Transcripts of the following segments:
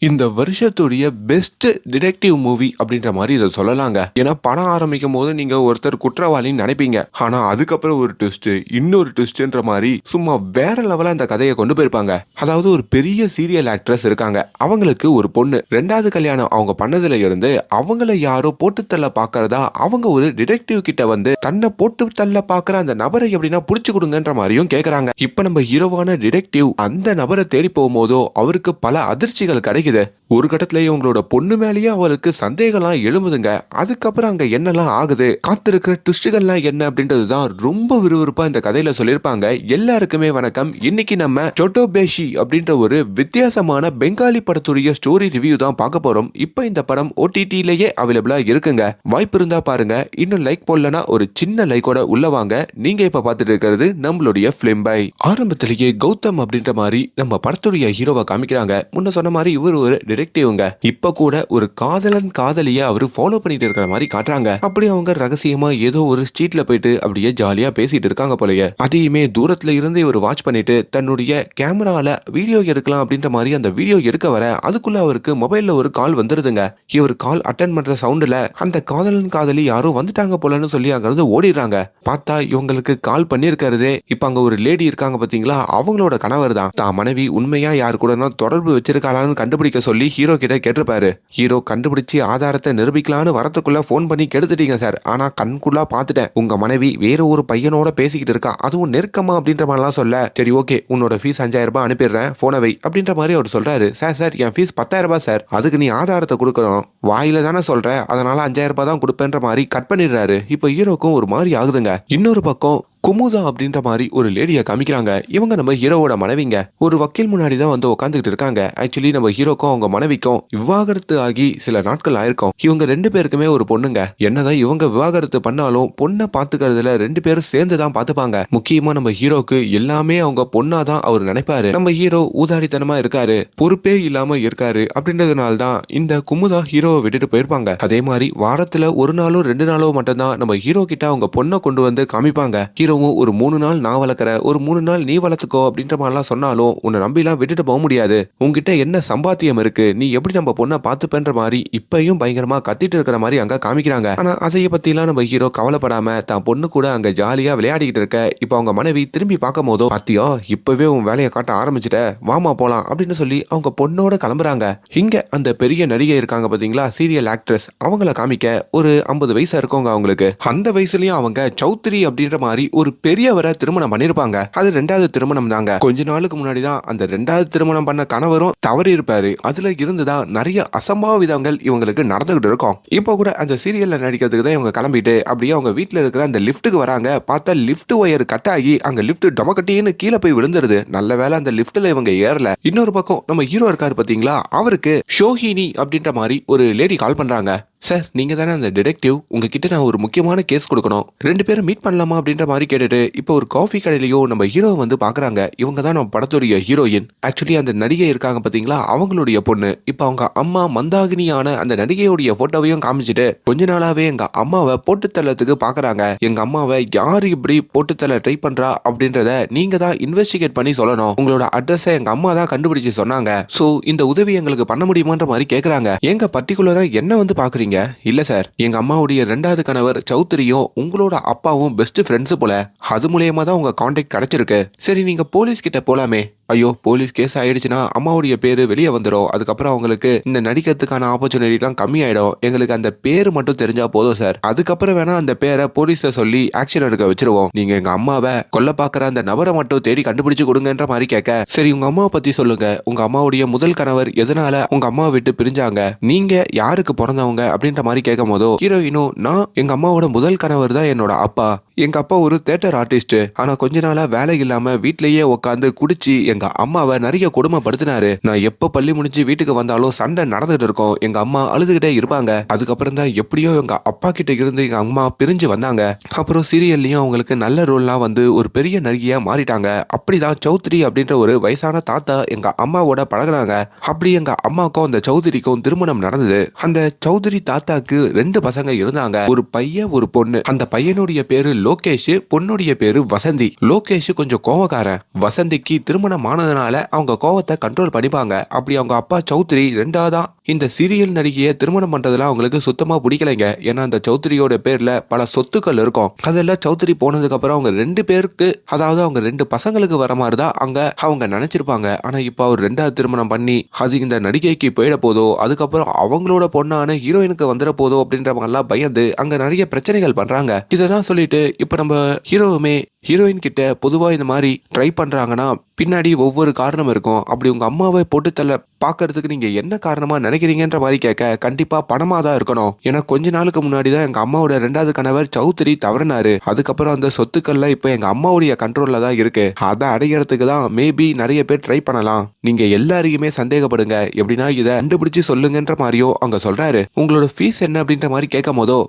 இந்த வருஷத்துடைய best detective movie அப்படின்ற மாதிரி இதை சொல்லலாங்க. ஏன்னா படம் ஆரம்பிக்கும் போது நீங்க ஒருத்தர் குற்றவாளின்னு நினைப்பீங்க. ஆனா அதுக்கப்புறம் ஒரு ட்விஸ்ட், இன்னொரு ட்விஸ்ட்ன்ற மாதிரி சும்மா வேற லெவலா இந்த கதையை கொண்டு போயிருப்பாங்க. அதாவது ஒரு பெரிய சீரியல் ஆக்ட்ரஸ் இருக்காங்க. அவங்களுக்கு ஒரு பொண்ணு, ரெண்டாவது கல்யாணம் அவங்க பண்ணதுல இருந்து அவங்கள யாரோ போட்டு தள்ள பாக்குறதா அவங்க ஒரு டிடெக்டிவ் கிட்ட வந்து தன்னை போட்டு தள்ள பாக்குற அந்த நபரை எப்படின்னா புடிச்சு கொடுங்கன்ற மாதிரியும் கேக்குறாங்க. இப்ப நம்ம ஹீரோவான டிடெக்டிவ் அந்த நபரை தேடி போகும்போதோ அவருக்கு பல அதிர்ச்சிகள் கிடைக்குது. ஒரு கட்டத்திலேயே உங்களோட பொண்ணு மேலேயே அவருக்கு சந்தேகம்லாம் எழுமுதுங்க. அதுக்கப்புறம் அங்க என்னெல்லாம் ஆகுது, காத்திருக்கிற ட்விஸ்டுகள்லாம் என்ன அப்படின்றதுதான் ரொம்ப விறுவிறுப்பா இந்த கதையில சொல்லியிருப்பாங்க. எல்லாருக்குமே வணக்கம். இன்னைக்கு நம்ம சோட்டோபேஷி அப்படின்ற ஒரு வித்தியாசமான பெங்காலி படத்துடைய ஸ்டோரி ரிவ்யூ தான் பார்க்க போறோம். இப்ப இந்த படம் OTT-லயே அவைலபிளா இருக்குங்க. வாய்ப்பு இருந்தா பாருங்க. இன்னும் லைக் போடலனா ஒரு சின்ன லைக்கோட உள்ள வாங்க. நீங்க இப்ப பார்த்துட்டு இருக்கிறது நம்மளுடைய பிலிம் பை. ஆரம்பத்திலேயே கௌதம் அப்படின்ற மாதிரி நம்ம படத்துடைய ஹீரோவை காமிக்கிறாங்க. முன்ன சொன்ன மாதிரி இவர் ஒரு டிடெக்டிவ்ங்க. இப்ப கூட ஒரு காதலன் காதலிய அவரு ஃபாலோ பண்ணிட்டு இருக்கிற மாதிரி காட்டுறாங்க. அப்படி அவங்க ரகசியமா ஏதோ ஒரு ஸ்ட்ரீட்ல போயிட்டு அப்படியே ஜாலியா பேசிட்டு இருக்காங்க போலயே. அதையுமே தூரத்துல இருந்து இவர் வாட்ச் பண்ணிட்டு தன்னுடைய கேமரால வீடியோ எடுக்கலாம் அப்படின்ற மாதிரி அந்த வீடியோ எடுக்க வர அதுக்குள்ள அவருக்கு மொபைல்ல ஒரு கால் வந்துருதுங்க. இவர் கால் அட்டன் பண்ற சவுண்ட்ல அந்த காதலன் காதலி யாரோ வந்துட்டாங்க போலன்னு சொல்லி அங்க இருந்து ஓடிடுறாங்க. பார்த்தா இவங்களுக்கு கால் பண்ணிருக்கிறதே இப்ப அங்க ஒரு லேடி இருக்காங்க பாத்தீங்களா, அவங்களோட கணவர் தான். தான் மனைவி உண்மையா யாரு கூட தொடர்பு வச்சிருக்காளான்னு கண்டுபிடிக்க சொல்லி ஹீரோ கிட்ட கேட்டிருப்பாரு. ஹீரோ கண்டுபிடிச்சு ஆதாரத்தை நிரூபிக்கலான்னு வரத்துக்குள்ள போன் பண்ணி கெடுத்துட்டீங்க சார், ஆனா கண்குள்ளா பாத்துட்டேன் உங்க மனைவி வேற ஒரு பையனோட பேசிக்கிட்டு இருக்கா, அதுவும் நெருக்கமா அப்படின்ற மாதிரிலாம் சொல்ல, சரி ஓகே உன்னோட ஃபீஸ் 5000 ரூபாய் அனுப்பிடுறேன் போனை வை அப்படின்ற மாதிரி அவர் சொல்றாரு. சார் என் ஃபீஸ் 10,000 ரூபாய் சார், அதுக்கு நீ ஆதாரத்தை கொடுக்கணும், வாயில தானே சொல்ற, அதனால 5000 ரூபாய் தான் கொடுப்பேன்ற மாதிரி கட் பண்ணிடுறாரு. இப்போ ஹீரோக்கும் ஒரு மாதிரி ஆகுதுங்க. இன்னொரு பக்கம் குமுதா அப்படின்ற மாதிரி ஒரு லேடியை காமிக்கிறாங்க. இவங்க நம்ம ஹீரோவோட மனைவிங்க. ஒரு வக்கீல் முன்னாடி தான் வந்து உட்காந்துக்கிட்டு இருக்காங்க. ஆக்சுவலி நம்ம ஹீரோக்கும் அவங்க மனைவிக்கும் விவாகரத்து ஆகி சில நாட்கள் ஆயிருக்கும். இவங்க ரெண்டு பேருக்குமே ஒரு பொண்ணுங்க. என்னதான் இவங்க விவாகரத்து பண்ணாலும் பொண்ணை பாத்துக்கிறதுல ரெண்டு பேரும் சேர்ந்து தான் பாத்துப்பாங்க. முக்கியமா நம்ம ஹீரோக்கு எல்லாமே அவங்க பொண்ணாதான் அவர் நினைப்பாரு. நம்ம ஹீரோ ஊதாரித்தனமா இருக்காரு, பொறுப்பே இல்லாம இருக்காரு அப்படின்றதுனால தான் இந்த குமுதா ஹீரோவை விட்டுட்டு போயிருப்பாங்க. அதே மாதிரி வாரத்துல ஒரு நாளோ 2 நாளோ மட்டும்தான் நம்ம ஹீரோ கிட்ட அவங்க பொண்ணை கொண்டு வந்து காமிப்பாங்க. ஒரு 3 நாள் நான் வளர்க்குற, ஒரு 3 நாள் நீ வளர்த்துக்கோ அப்படின்ற மாதிரிலாம் சொன்னாலும் உன்னை நம்பிலாம் விட்டுட்டு போக முடியாது, உங்ககிட்ட என்ன சம்பாத்தியம் இருக்கு, நீ எப்படி நம்ம பொண்ணை பார்த்துப்பேன்ற மாதிரி இப்பயும் பயங்கரமா கத்திட்டு இருக்கிற மாதிரி அங்க காமிக்கிறாங்க. ஆனா அதைய பத்திலாம் நம்ம ஹீரோ கவலைப்படாம தான் பொண்ணு கூட அங்க ஜாலியா விளையாடிக்கிட்டு இருக்க. இப்ப அவங்க மனைவி திரும்பி பார்க்கும் போதோ, பாத்தியா இப்பவே உன் வேலையை காட்ட ஆரம்பிச்சுட்ட, வாமா போலாம் அப்படின்னு சொல்லி அவங்க பொண்ணோட கிளம்புறாங்க. இங்க அந்த பெரிய நடிகை இருக்காங்க பாத்தீங்களா, சீரியல் ஆக்ட்ரஸ், அவங்கள காமிக்க ஒரு 50 வயசு இருக்கவங்க அவங்களுக்கு. அந்த வயசுலயும் அவங்க சௌத்ரி அப்படின்ற மாதிரி ஒரு பெரியவரை திருமணம் பண்ணிருப்பாங்க. அது 2வது திருமணம் தாங்க. கொஞ்ச நாளுக்கு முன்னாடி தான் அந்த 2வது திருமணம் பண்ண கணவரும் தவறி இருப்பாரு. அதுல இருந்துதான் நிறைய அசம்பாவிதங்கள் இவங்களுக்கு நடந்துகிட்டு இருக்கும். இப்போ கூட அந்த சீரியல்ல நடிக்கிறதுக்கு தான் இவங்க கிளம்பிட்டு அப்படியே அவங்க வீட்டுல இருக்கிற அந்த லிப்டுக்கு வராங்க. பார்த்தா லிப்ட் ஒயர் கட் ஆகி அங்க லிப்ட் டொமக்கட்டின்னு கீழே போய் விழுந்துருது. நல்ல வேலை அந்த லிப்ட்ல இவங்க ஏறல. இன்னொரு பக்கம் நம்ம ஹீரோ இருக்காரு பாத்தீங்களா, அவருக்கு ஷோஹினி அப்படின்ற மாதிரி ஒரு லேடி கால் பண்றாங்க. சார் நீங்க தானே அந்த டிடெக்டிவ், உங்ககிட்ட நான் ஒரு முக்கியமான கேஸ் கொடுக்கணும், 2 பேரும் மீட் பண்ணலாமா அப்படின்ற மாதிரி கேட்டுட்டு இப்போ ஒரு காஃபி கடையிலயோ நம்ம ஹீரோ வந்து பாக்குறாங்க. இவங்க தான் நம்ம படத்துடைய ஹீரோயின். ஆக்சுவலி அந்த நடிகை இருக்காங்க பாத்தீங்களா, அவங்களுடைய பொண்ணு. இப்போ அவங்க அம்மா மந்தாகினியான அந்த நடிகையுடைய போட்டோவையும் காமிச்சிட்டு கொஞ்ச நாளாவே எங்க அம்மாவை போட்டு தள்ளத்துக்கு பாக்குறாங்க, எங்க அம்மாவை யாரு இப்படி போட்டு தள்ள ட்ரை பண்றா அப்படின்றத நீங்க தான் இன்வெஸ்டிகேட் பண்ணி சொல்லணும், உங்களோட அட்ரஸை எங்க அம்மா தான் கண்டுபிடிச்சு சொன்னாங்க, சோ இந்த உதவி எங்களுக்கு பண்ண முடியுமான்ற மாதிரி கேக்குறாங்க. எங்க பர்டிகுலரா என்ன வந்து பாக்குறீங்க? இல்ல சார், எங்க அம்மாவுடைய 2வது கணவர் சௌத்ரியும் உங்களோட அப்பாவும் பெஸ்ட் ஃப்ரெண்ட்ஸ் போல, அது மூலமா தான் உங்க கான்டாக்ட் கிடைச்சிருக்கு. சரி நீங்க போலீஸ் கிட்ட போலாமே. ஐயோ போலீஸ் கேஸ் ஆயிடுச்சுன்னா அம்மாவுடைய பேரு வெளியே வந்துடும், அதுக்கப்புறம் அவங்களுக்கு இந்த நடிக்கிறதுக்கான ஆப்பர்ச்சுனிட்டிலாம் கம்மி ஆயிடும், எங்களுக்கு அந்த பேரு மட்டும் தெரிஞ்சா போதும் சார், அதுக்கப்புறம் வேணா அந்த பேரை போலீஸ்ல சொல்லி ஆக்ஷன் எடுக்க வச்சிருவோம், நீங்க எங்க அம்மாவை கொல்ல பாக்குற அந்த நபரை மட்டும் தேடி கண்டுபிடிச்சு கொடுங்கன்ற மாதிரி கேட்க, சரி உங்க அம்மாவை பத்தி சொல்லுங்க, உங்க அம்மாவுடைய முதல் கணவர் எதனால உங்க அம்மாவை விட்டு பிரிஞ்சாங்க, நீங்க யாருக்கு பிறந்தவங்க அப்படின்ற மாதிரி கேட்கும் போதோ ஹீரோயினும், நான் எங்க அம்மாவோட முதல் கணவர் தான் என்னோட அப்பா, எங்க அப்பா ஒரு தியேட்டர் ஆர்டிஸ்ட், ஆனா கொஞ்ச நாளா வேலை இல்லாம வீட்லயே உட்காந்து குடிச்சு எங்க அம்மாவை நிறைய கொடுமைப்படுத்தினாரு, நான் எப்ப பள்ளி முடிஞ்சு வீட்டுக்கு வந்தாலும் சண்டை நடந்துட்டு இருக்கோம், எங்க அம்மா அழுதுகிட்டே இருப்பாங்க, அதுக்கப்புறம் தான் எப்படியோ எங்க அப்பா கிட்ட இருந்து எங்க அம்மா பிரிஞ்சு வந்தாங்க, அப்புறம் சீரியல்லையும் அவங்களுக்கு நல்ல ரோல்லாம் வந்து ஒரு பெரிய நடிகையா மாறிட்டாங்க, அப்படிதான் சௌத்ரி அப்படின்ற ஒரு வயசான தாத்தா எங்க அம்மாவோட பழகுனாங்க, அப்படி எங்க அம்மாவுக்கும் அந்த சௌத்ரிக்கும் திருமணம் நடந்தது. அந்த சௌத்ரி தாத்தாக்கு 2 பசங்க இருந்தாங்க, ஒரு பையன் ஒரு பொண்ணு. அந்த பையனுடைய பேரு லோகேஷ், பொண்ணுடைய பேரு வசந்தி. லோகேஷ் கொஞ்சம் கோவக்காரன், வசந்திக்கு திருமணம் திருமணமானதுனால அவங்க கோவத்தை கண்ட்ரோல் பண்ணிப்பாங்க. அப்படி அவங்க அப்பா சௌத்ரி ரெண்டாவதா இந்த சீரியல் நடிகையை திருமணம் பண்றதுல அவங்களுக்கு சுத்தமா பிடிக்கலைங்க. ஏன்னா அந்த சௌத்ரியோட பேர்ல பல சொத்துக்கள் இருக்கும். அதெல்லாம் சௌத்ரி போனதுக்கு அப்புறம் அவங்க 2 பேருக்கு, அதாவது அவங்க 2 பசங்களுக்கு வர மாதிரி தான் அங்க அவங்க நினைச்சிருப்பாங்க. ஆனா இப்ப அவர் 2வது திருமணம் பண்ணி அது இந்த நடிகைக்கு போயிட போதோ, அதுக்கப்புறம் அவங்களோட பொண்ணான ஹீரோயினுக்கு வந்துட போதோ அப்படின்றவங்க எல்லாம் பயந்து அங்க நிறைய பிரச்சனைகள் பண்றாங்க. இதெல்லாம் சொல்லிட்டு இப்ப நம்ம ஹீரோவுமே ஹீரோயின் கிட்ட பொதுவா இந்த மாதிரி ட்ரை பண்றாங்கன்னா பின்னாடி ஒவ்வொரு காரணம் இருக்கும். அப்படி உங்க அம்மாவை போட்டு தள்ள பாக்குறதுக்கு நீங்க என்ன காரணமா நினைக்கிறீங்கன்ற மாதிரி கேட்க, கண்டிப்பா பணமா தான் இருக்கணும். ஏன்னா கொஞ்ச நாளுக்கு முன்னாடி தான் எங்க அம்மாவோட 2வது கணவர் சௌத்ரி தவறினாரு. அதுக்கப்புறம் அந்த சொத்துக்கள்லாம் இப்ப எங்க அம்மாவுடைய கண்ட்ரோல்ல தான் இருக்கு. அதை அடையறதுக்கு தான் மேபி நிறைய பேர் ட்ரை பண்ணலாம். நீங்க எல்லாரையுமே சந்தேகப்படுங்க, எப்படின்னா இதை கண்டுபிடிச்சு சொல்லுங்கன்ற மாதிரியும் அங்க சொல்றாரு. உங்களோட ஃபீஸ் என்ன அப்படின்ற மாதிரி கேட்கும் போதோ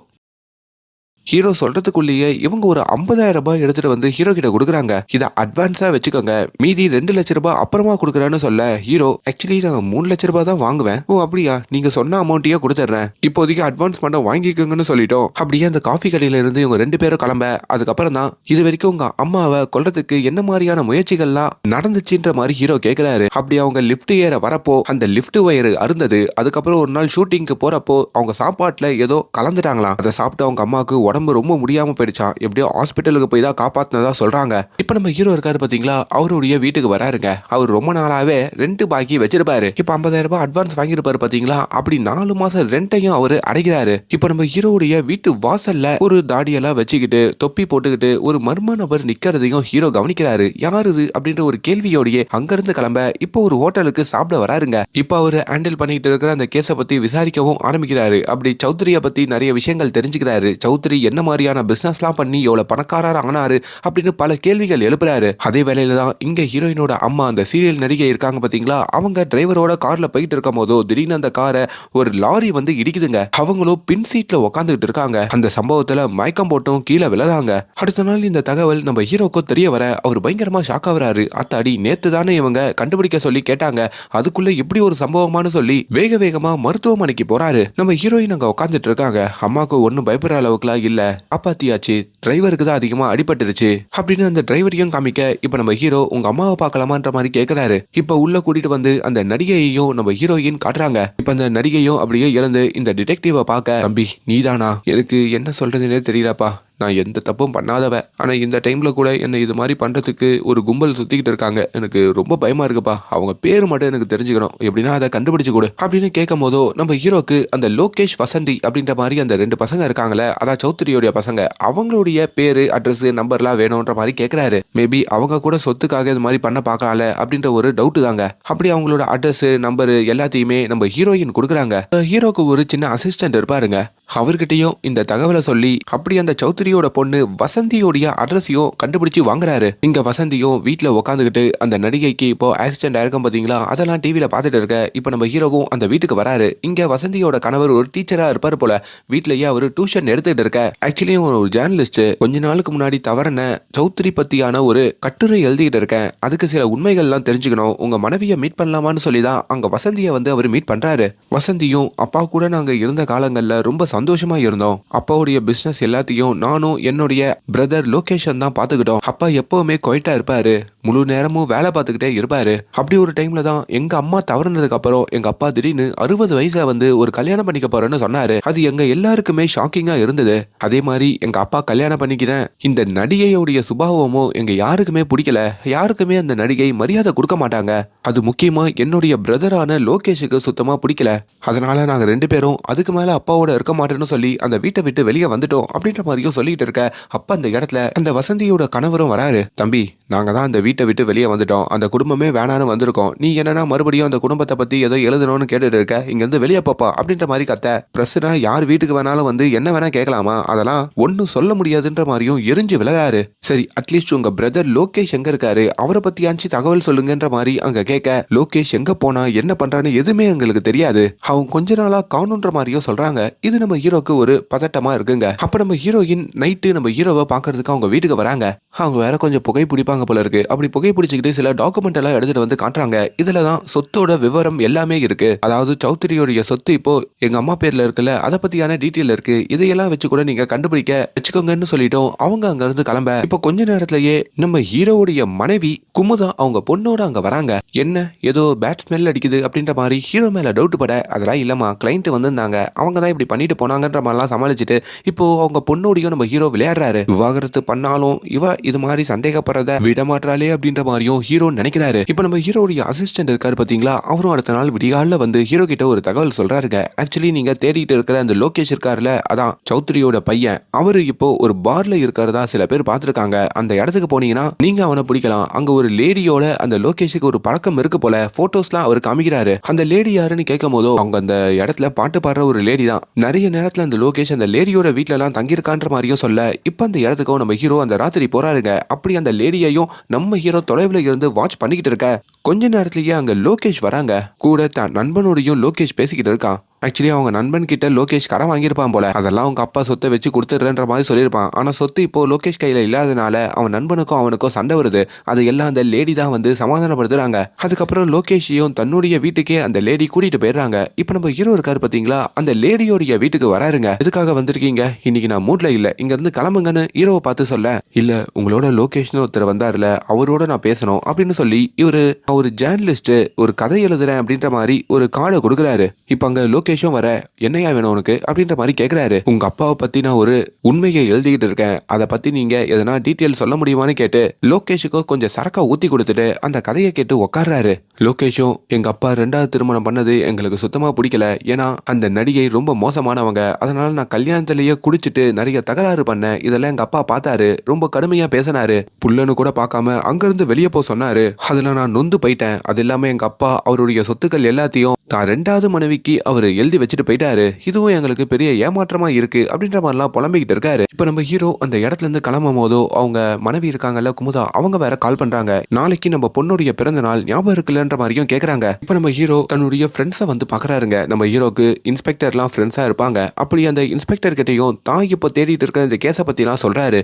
ஹீரோ சொல்றதுக்குள்ளேயே இவங்க ஒரு 50,000 ரூபாய் எடுத்துட்டு வந்து ஹீரோ கிட்ட கொடுக்குறாங்க. இதை அட்வான்ஸா வச்சுக்கோங்க, மீதி 2 லட்சம் ரூபாய் அப்புறமா கொடுக்குறேன்னு சொல்ல ஹீரோ, ஆக்சுவலி நான் 3 லட்சம் ரூபாய் தான் வாங்குவேன். ஓ அப்படியா, நீங்க சொன்ன அமௌண்ட்டையே கொடுத்துட்றேன், இப்போதைக்கு அட்வான்ஸ் பண்ண வாங்கிக்கோங்கன்னு சொல்லிட்டோம். அப்படியே அந்த காஃபி கடையில இருந்து இவங்க 2 பேரும் கிளம்ப, அதுக்கப்புறம் தான் இது வரைக்கும் உங்க அம்மாவை கொல்றதுக்கு என்ன மாதிரியான முயற்சிகள்லாம் நடந்துச்சுன்ற மாதிரி ஹீரோ கேட்கிறாரு. அப்படி அவங்க லிஃப்ட் ஏற வரப்போ அந்த லிஃப்ட் வயர் அருந்தது. அதுக்கப்புறம் ஒரு நாள் ஷூட்டிங்க்கு போறப்போ அவங்க சாப்பாட்டுல ஏதோ கலந்துட்டாங்களாம். அதை சாப்பிட்டு அவங்க அம்மாவுக்கு உடம்பு ரொம்ப முடியாம போயிடுச்சான். எப்படியோ ஹாஸ்பிட்டலுக்கு போய் தான் காப்பாத்தினதா சொல்றாங்க. இப்ப நம்ம ஹீரோ இருக்காரு பாத்தீங்களா, அவருடைய வீட்டுக்கு வராருங்க. அவர் ரொம்ப நாளாவே ரெண்ட் பாக்கி வச்சிருப்பாரு. இப்ப 50,000 ரூபாய் அட்வான்ஸ் வாங்கிருப்பாரு பாத்தீங்களா, அப்படி 4 மாசம் ரெண்டையும் அவரு அடைக்கிறாரு. இப்ப நம்ம ஹீரோவுடைய வீட்டு வாசல்ல ஒரு தாடியெல்லாம் வச்சுக்கிட்டு தொப்பி போட்டுக்கிட்டு ஒரு மர்ம நபர் நிக்கிறதையும் ஹீரோ கவனிக்கிறாரு. யாரு இது அப்படின்ற ஒரு கேள்வியோடயே அங்கிருந்து கிளம்ப இப்போ ஒரு ஹோட்டலுக்கு சாப்பிட வராருங்க. இப்ப அவரு ஹேண்டில் பண்ணிட்டு இருக்கிற அந்த கேஸை பத்தி விசாரிக்கவும் ஆரம்பிக்கிறாரு. அப்படி சௌத்ரியை பத்தி நிறைய விஷயங்கள் தெரிஞ்சுக்கிறாரு. சௌத்ரி என்ன மாதிரியான பிசினஸ்லாம் பண்ணி எவ்வளவு பணக்காரர் ஆனாரு அப்படின்னு பல கேள்விகள் எழுப்புறாரு. அதே வேளையில தான் இங்க ஹீரோயினோட அம்மா அந்த சீரியல் நடிகை இருக்காங்க பாத்தீங்களா, அவங்க டிரைவரோட கார்ல போயிட்டு இருக்கும் போதோ திடீர்னு அந்த காரை ஒரு லாரி வந்து இடிக்குதுங்க. அவங்களும் பின் சீட்ல உட்காந்துட்டு இருக்காங்க. அந்த சம்பவத்துல மயக்கம் போட்டும் கீழே விழறாங்க. அடுத்த நாள் இந்த தகவல் நம்ம ஹீரோக்கும் தெரிய வர அவர் பயங்கரமா ஷாக் ஆகுறாரு. அத்தாடி, நேத்து தானே இவங்க கண்டுபிடிக்க சொல்லி கேட்டாங்க, அதுக்குள்ள இப்படி ஒரு சம்பவமானு சொல்லி வேக வேகமா மருத்துவமனைக்கு போறாரு. நம்ம ஹீரோயின் அங்க உட்காந்துட்டு இருக்காங்க. அம்மாக்கு ஒன்னும் பயப்படுற அளவுக்குலாம் இல்ல, காப்பாத்தியாச்சு, டிரைவருக்கு தான் அதிகமா அடிபட்டுருச்சு அப்படின்னு அந்த டிரைவரையும் காமிக்க, இப்ப நம்ம ஹீரோ உங்க அம்மாவை பார்க்கலாமான்ற மாதிரி கேட்கிறாரு. இப்ப உள்ள கூட்டிட்டு வந்து அந்த நடிகையையும் நம்ம ஹீரோயின் காட்டுறாங்க. இப்ப அந்த நடிகையும் அப்படியே இழந்து இந்த டிடெக்டிவை பார்க்க, தம்பி நீதானா, எனக்கு என்ன சொல்றதுன்னே தெரியலப்பா, நான் எந்த தப்பும் பண்ணாதவ, ஆனா இந்த டைம்ல கூட என்ன இது மாதிரி பண்றதுக்கு ஒரு கும்பல் சுத்திக்கிட்டு இருக்காங்க, எனக்கு ரொம்ப பயமா இருக்குப்பா, அவங்க பேரு மட்டும் எனக்கு தெரிஞ்சுக்கணும், எப்படின்னா அதை கண்டுபிடிச்சு கொடு அப்படின்னு கேட்கும் போதோ நம்ம ஹீரோக்கு அந்த லோகேஷ் வசந்தி அப்படின்ற மாதிரி அந்த 2 பசங்க இருக்காங்களே, அதான் சௌத்ரியோடைய பசங்க, அவங்களுடைய பேரு அட்ரஸ் நம்பர்லாம் வேணும்ன்ற மாதிரி கேட்கிறாரு. மேபி அவங்க கூட சொத்துக்காக இது மாதிரி பண்ண பார்க்கல அப்படின்ற ஒரு டவுட் தாங்க. அப்படி அவங்களோட அட்ரஸ் நம்பர் எல்லாத்தையுமே நம்ம ஹீரோயின் கொடுக்குறாங்க. ஹீரோக்கு ஒரு சின்ன அசிஸ்டன்ட் இருப்பாருங்க, அவர்கிட்டயும் இந்த தகவலை சொல்லி அப்படி அந்த சௌத்ரியோட பொண்ணு வசந்தியோடைய அட்ரஸையும் கண்டுபிடிச்சு வாங்குறாரு. இங்க வசந்தியும் வீட்டுல உட்காந்துக்கிட்டு அந்த நடிகைக்கு இப்போ ஆக்சிடென்ட் ஆயிருக்கும் பாத்தீங்களா, அதெல்லாம் டிவில பாத்துட்டு இருக்க. இப்ப நம்ம ஹீரோவும் அந்த வீட்டுக்கு வராரு. இங்க வசந்தியோட கணவர் ஒரு டீச்சரா இருப்பாரு போல, வீட்லயே அவரு டியூஷன் எடுத்துட்டு இருக்க. ஆக்சுவலி ஒரு ஜேர்னலிஸ்ட், கொஞ்ச நாளுக்கு முன்னாடி தவறன சௌத்ரி பத்தியான ஒரு கட்டுரை எழுதிட்டு இருக்கேன், அதுக்கு சில உண்மைகள்லாம் தெரிஞ்சுக்கணும், உங்க மனைவியை மீட் பண்ணலாமான்னு சொல்லிதான் அங்க வசந்தியை வந்து அவர் மீட் பண்றாரு. வசந்தியும், அப்பா கூட நாங்க இருந்த காலங்கள்ல ரொம்ப சந்தோஷமா இருந்தோம், அப்பாவுடைய பிசினஸ் எல்லாத்தையும் நானும் என்னுடைய பிரதர் லோகேஷன் தான் பாத்துக்கிட்டோம், அப்பா எப்பவுமே குவைட்டா இருப்பாரு, முழு நேரமும் வேலை பார்த்துக்கிட்டே இருப்பாரு. அப்படி ஒரு டைம்ல தான் எங்க அம்மா தவறுனதுக்கு அப்புறம் எங்க அப்பா திடீர்னு 60 வயசுல வந்து ஒரு கல்யாணம் பண்ணிக்க போறேன்னு சொன்னாரு. அது எங்க எல்லாருக்குமே ஷாக்கிங்கா இருந்தது. அதே மாதிரி எங்க அப்பா கல்யாணம் பண்ணிக்கிறேன், இந்த நடிகையோடைய சுபாவமும் எங்க யாருக்குமே பிடிக்கல, யாருக்குமே அந்த நடிகை மரியாதை கொடுக்க மாட்டாங்க, அது முக்கியமா என்னுடைய பிரதரான லோகேஷுக்கு சுத்தமா பிடிக்கல, அதனால நாங்க 2 பேரும் அதுக்கு மேல அப்பாவோட இருக்க மாட்டேன்னு சொல்லி அந்த வீட்டை விட்டு வெளியே வந்துட்டோம் அப்படின்ற மாதிரியும் சொல்லிட்டு இருக்க. அப்ப அந்த இடத்துல அந்த வசந்தியோட கணவரும் வராரு. தம்பி, நாங்க தான் அந்த வீட்டை விட்டு வெளியே வந்துட்டோம், அந்த குடும்பமே வேணான்னு வந்திருக்கோம், நீ என்னன்னா மறுபடியும் அந்த குடும்பத்தை பத்தி ஏதோ எழுதணும்னு கேட்டுட்டு இருக்க, இங்க இருந்து வெளியே போப்பா அப்படின்ற மாதிரி கத்த. பிரஸ்னா யார் வீட்டுக்கு வேணாலும் வந்து என்ன வேணா கேட்கலாமா, அதெல்லாம் ஒன்னும் சொல்ல முடியாதுன்ற மாதிரியும் எரிஞ்சு விளையாரு. சரி, அட்லீஸ்ட் உங்க பிரதர் லோகேஷ் எங்க இருக்காரு, அவரை பத்தியாச்சு தகவல் சொல்லுங்கன்ற மாதிரி அங்க கேட்க, லோகேஷ் எங்க போனா என்ன பண்றான்னு எதுவுமே எங்களுக்கு தெரியாது, அவங்க கொஞ்ச நாளா காணுன்ற மாதிரியும் சொல்றாங்க. இது நம்ம நம்ம ஹீரோக்கு ஒரு பதட்டமா இருக்குங்க. அப்ப நம்ம ஹீரோயின் நைட்டு நம்ம ஹீரோவை பாக்குறதுக்கு அவங்க வீட்டுக்கு வராங்க. அவங்க வேற கொஞ்சம் புகை பிடிப்பாங்க போல இருக்கு. அப்படி புகை பிடிச்சிக்கிட்டு சில டாக்குமெண்ட் எல்லாம் எடுத்துட்டு வந்து காட்டுறாங்க. இதுலதான் சொத்தோட விவரம் எல்லாமே இருக்கு. அதாவது சௌத்ரியோடைய சொத்து இப்போ எங்க அம்மா பேர்ல இருக்குல்ல, அதை பத்தியான டீட்டெயில் இருக்கு. இதையெல்லாம் வச்சு கூட நீங்க கண்டுபிடிக்க வச்சுக்கோங்கன்னு சொல்லிட்டோம். அவங்க அங்க இருந்து கிளம்ப இப்போ கொஞ்ச நேரத்திலேயே நம்ம ஹீரோவுடைய மனைவி குமுதா அவங்க பொண்ணோட அங்க வராங்க. என்ன ஏதோ பேட் ஸ்மெல் அடிக்குது அப்படின்ற மாதிரி ஹீரோ மேல டவுட் பட, அதெல்லாம் இல்லம்மா கிளைண்ட் வந்திருந்தாங்க, அவங்க தான் இப்படி பண்ணிட்டு போனாங்கன்ற மாதிரிலாம் சமாளிச்சுட்டு இப்போ அவங்க பொண்ணோடையும் நம்ம ஹீரோ விளையாடுறாரு. விவாகரத்து பண்ணாலும் இவ இது மாதிரி சந்தேகப்படுறத விட மாட்டாளே அப்படின்ற மாதிரியும் ஹீரோ நினைக்கிறாரு. இப்போ நம்ம ஹீரோடைய அசிஸ்டன்ட் இருக்காரு பாத்தீங்களா, அவரும் அடுத்த நாள் விடிகால வந்து ஹீரோ கிட்ட ஒரு தகவல் சொல்றாருங்க. ஆக்சுவலி நீங்க தேடிட்டு இருக்கிற அந்த லோகேஷ் இருக்காருல, அதான் சௌத்ரியோட பையன், அவரு இப்போ ஒரு பார்ல இருக்கிறதா சில பேர் பார்த்திருக்காங்க. அந்த இடத்துக்கு போனீங்கன்னா நீங்க அவனை பிடிக்கலாம். அங்க ஒரு லேடியோட அந்த லோகேஷுக்கு ஒரு பழக்கம் இருக்கு போல, போட்டோஸ்லாம் அவர் காமிக்கிறாரு. அந்த லேடி யாருன்னு கேட்கும் போதோ அவங்க அந்த இடத்துல பாட்டு பாடுற ஒரு லேடி தான். நிறைய நேரத்துல அந்த லோகேஷ் அந்த லேடியோட வீட்டுல எல்லாம் தங்கியிருக்கான்ற மாதிரியும் சொல்ல, இப்ப அந்த இடத்துக்கும் நம்ம ஹீரோ அந்த ராத்திரி போறாருங்க. அப்படி அந்த லேடியையும் நம்ம ஹீரோ தொலைவுல இருந்து வாட்ச் பண்ணிக்கிட்டு இருக்க கொஞ்ச நேரத்திலேயே அங்க லோகேஷ் வராங்க. கூட தன் நண்பனோடையும் லோகேஷ் பேசிக்கிட்டு இருக்கான். ஆக்சுவலி அவங்க நண்பன் கிட்ட லோகேஷ் கடன் வாங்கியிருப்பான் போல, அதெல்லாம் அவங்க அப்பா சொத்தை வச்சு கொடுத்துடுறன்ற மாதிரி சொல்லியிருப்பான். ஆனா சொத்து இப்போ லோகேஷ் கையில இல்லாதனால அவன் நண்பனுக்கும் அவனுக்கும் சண்டை வருது. அது எல்லாம் அந்த லேடி தான் வந்து சமாதானப்படுத்துறாங்க. அதுக்கப்புறம் லோகேஷையும் தன்னுடைய வீட்டுக்கே அந்த லேடி கூட்டிட்டு போயிடுறாங்க. இப்போ நம்ம ஹீரோ இருக்காரு பாத்தீங்களா, அந்த லேடியோடைய வீட்டுக்கு வராருங்க. எதுக்காக வந்திருக்கீங்க, இன்னைக்கு நான் மூட்ல இல்ல, இங்க இருந்து கிளம்புங்கன்னு ஹீரோவை பார்த்து சொல்ல, இல்ல உங்களோட லோகேஷ்னு ஒருத்தர் வந்தாருல, அவரோட நான் பேசணும் அப்படின்னு சொல்லி இவரு ஒரு ஜேர்னலிஸ்ட், ஒரு கதை எழுதுறேன் அப்படின்ற மாதிரி ஒரு கார்டை கொடுக்குறாரு. இப்ப அங்க லோகேஷும் வர, என்னையா வேணும் உனக்கு அப்படின்ற மாதிரி கேக்குறாரு. உங்க அப்பாவை பத்தி நான் ஒரு உண்மையை எழுதிக்கிட்டு இருக்கேன், அதை பத்தி நீங்க எதனா டீட்டெயில் சொல்ல முடியுமான்னு கேட்டு லோகேஷுக்கும் கொஞ்சம் சரக்கா ஊத்தி கொடுத்துட்டு அந்த கதையை கேட்டு உட்கார்றாரு. லோகேஷும், எங்க அப்பா 2வது திருமணம் பண்ணது எங்களுக்கு சுத்தமா பிடிக்கல, ஏன்னா அந்த நடிகை ரொம்ப மோசமானவங்க, அதனால நான் கல்யாணத்திலேயே குடிச்சிட்டு நிறைய தகராறு பண்ணேன், இதெல்லாம் எங்க அப்பா பார்த்தாரு, ரொம்ப கடுமையா பேசினாரு, புள்ளன்னு கூட பார்க்காம அங்கிருந்து வெளியே போக சொன்னாரு, அதுல நான் நொந்து போயிட்டேன். அது இல்லாம எங்க அப்பா அவருடைய சொத்துக்கள் எல்லாத்தையும் தான் 2வது மனைவிக்கு அவரு எழுதி வச்சுட்டு போயிட்டாரு, இதுவும் எங்களுக்கு பெரிய ஏமாற்றமா இருக்கு அப்படின்ற மாதிரிலாம் புலம்பிக்கிட்டு இருக்காரு. இப்ப நம்ம ஹீரோ அந்த இடத்துல இருந்து கிளம்பும் போதோ அவங்க மனைவி இருக்காங்கல்ல குமுதா, அவங்க வேற கால் பண்றாங்க. நாளைக்கு நம்ம பொண்ணுடைய பிறந்த நாள் ஞாபகம் இருக்குல்லன்ற மாதிரியும் கேக்குறாங்க. இப்ப நம்ம ஹீரோ தன்னுடைய ஃப்ரெண்ட்ஸை வந்து பாக்குறாருங்க. நம்ம ஹீரோக்கு இன்ஸ்பெக்டர்லாம் ஃப்ரெண்ட்ஸா இருப்பாங்க. அப்படி அந்த இன்ஸ்பெக்டர் கிட்டையும் தான் இப்போ தேடிட்டு இருக்கிற இந்த கேஸை பத்தி எல்லாம் சொல்றாரு.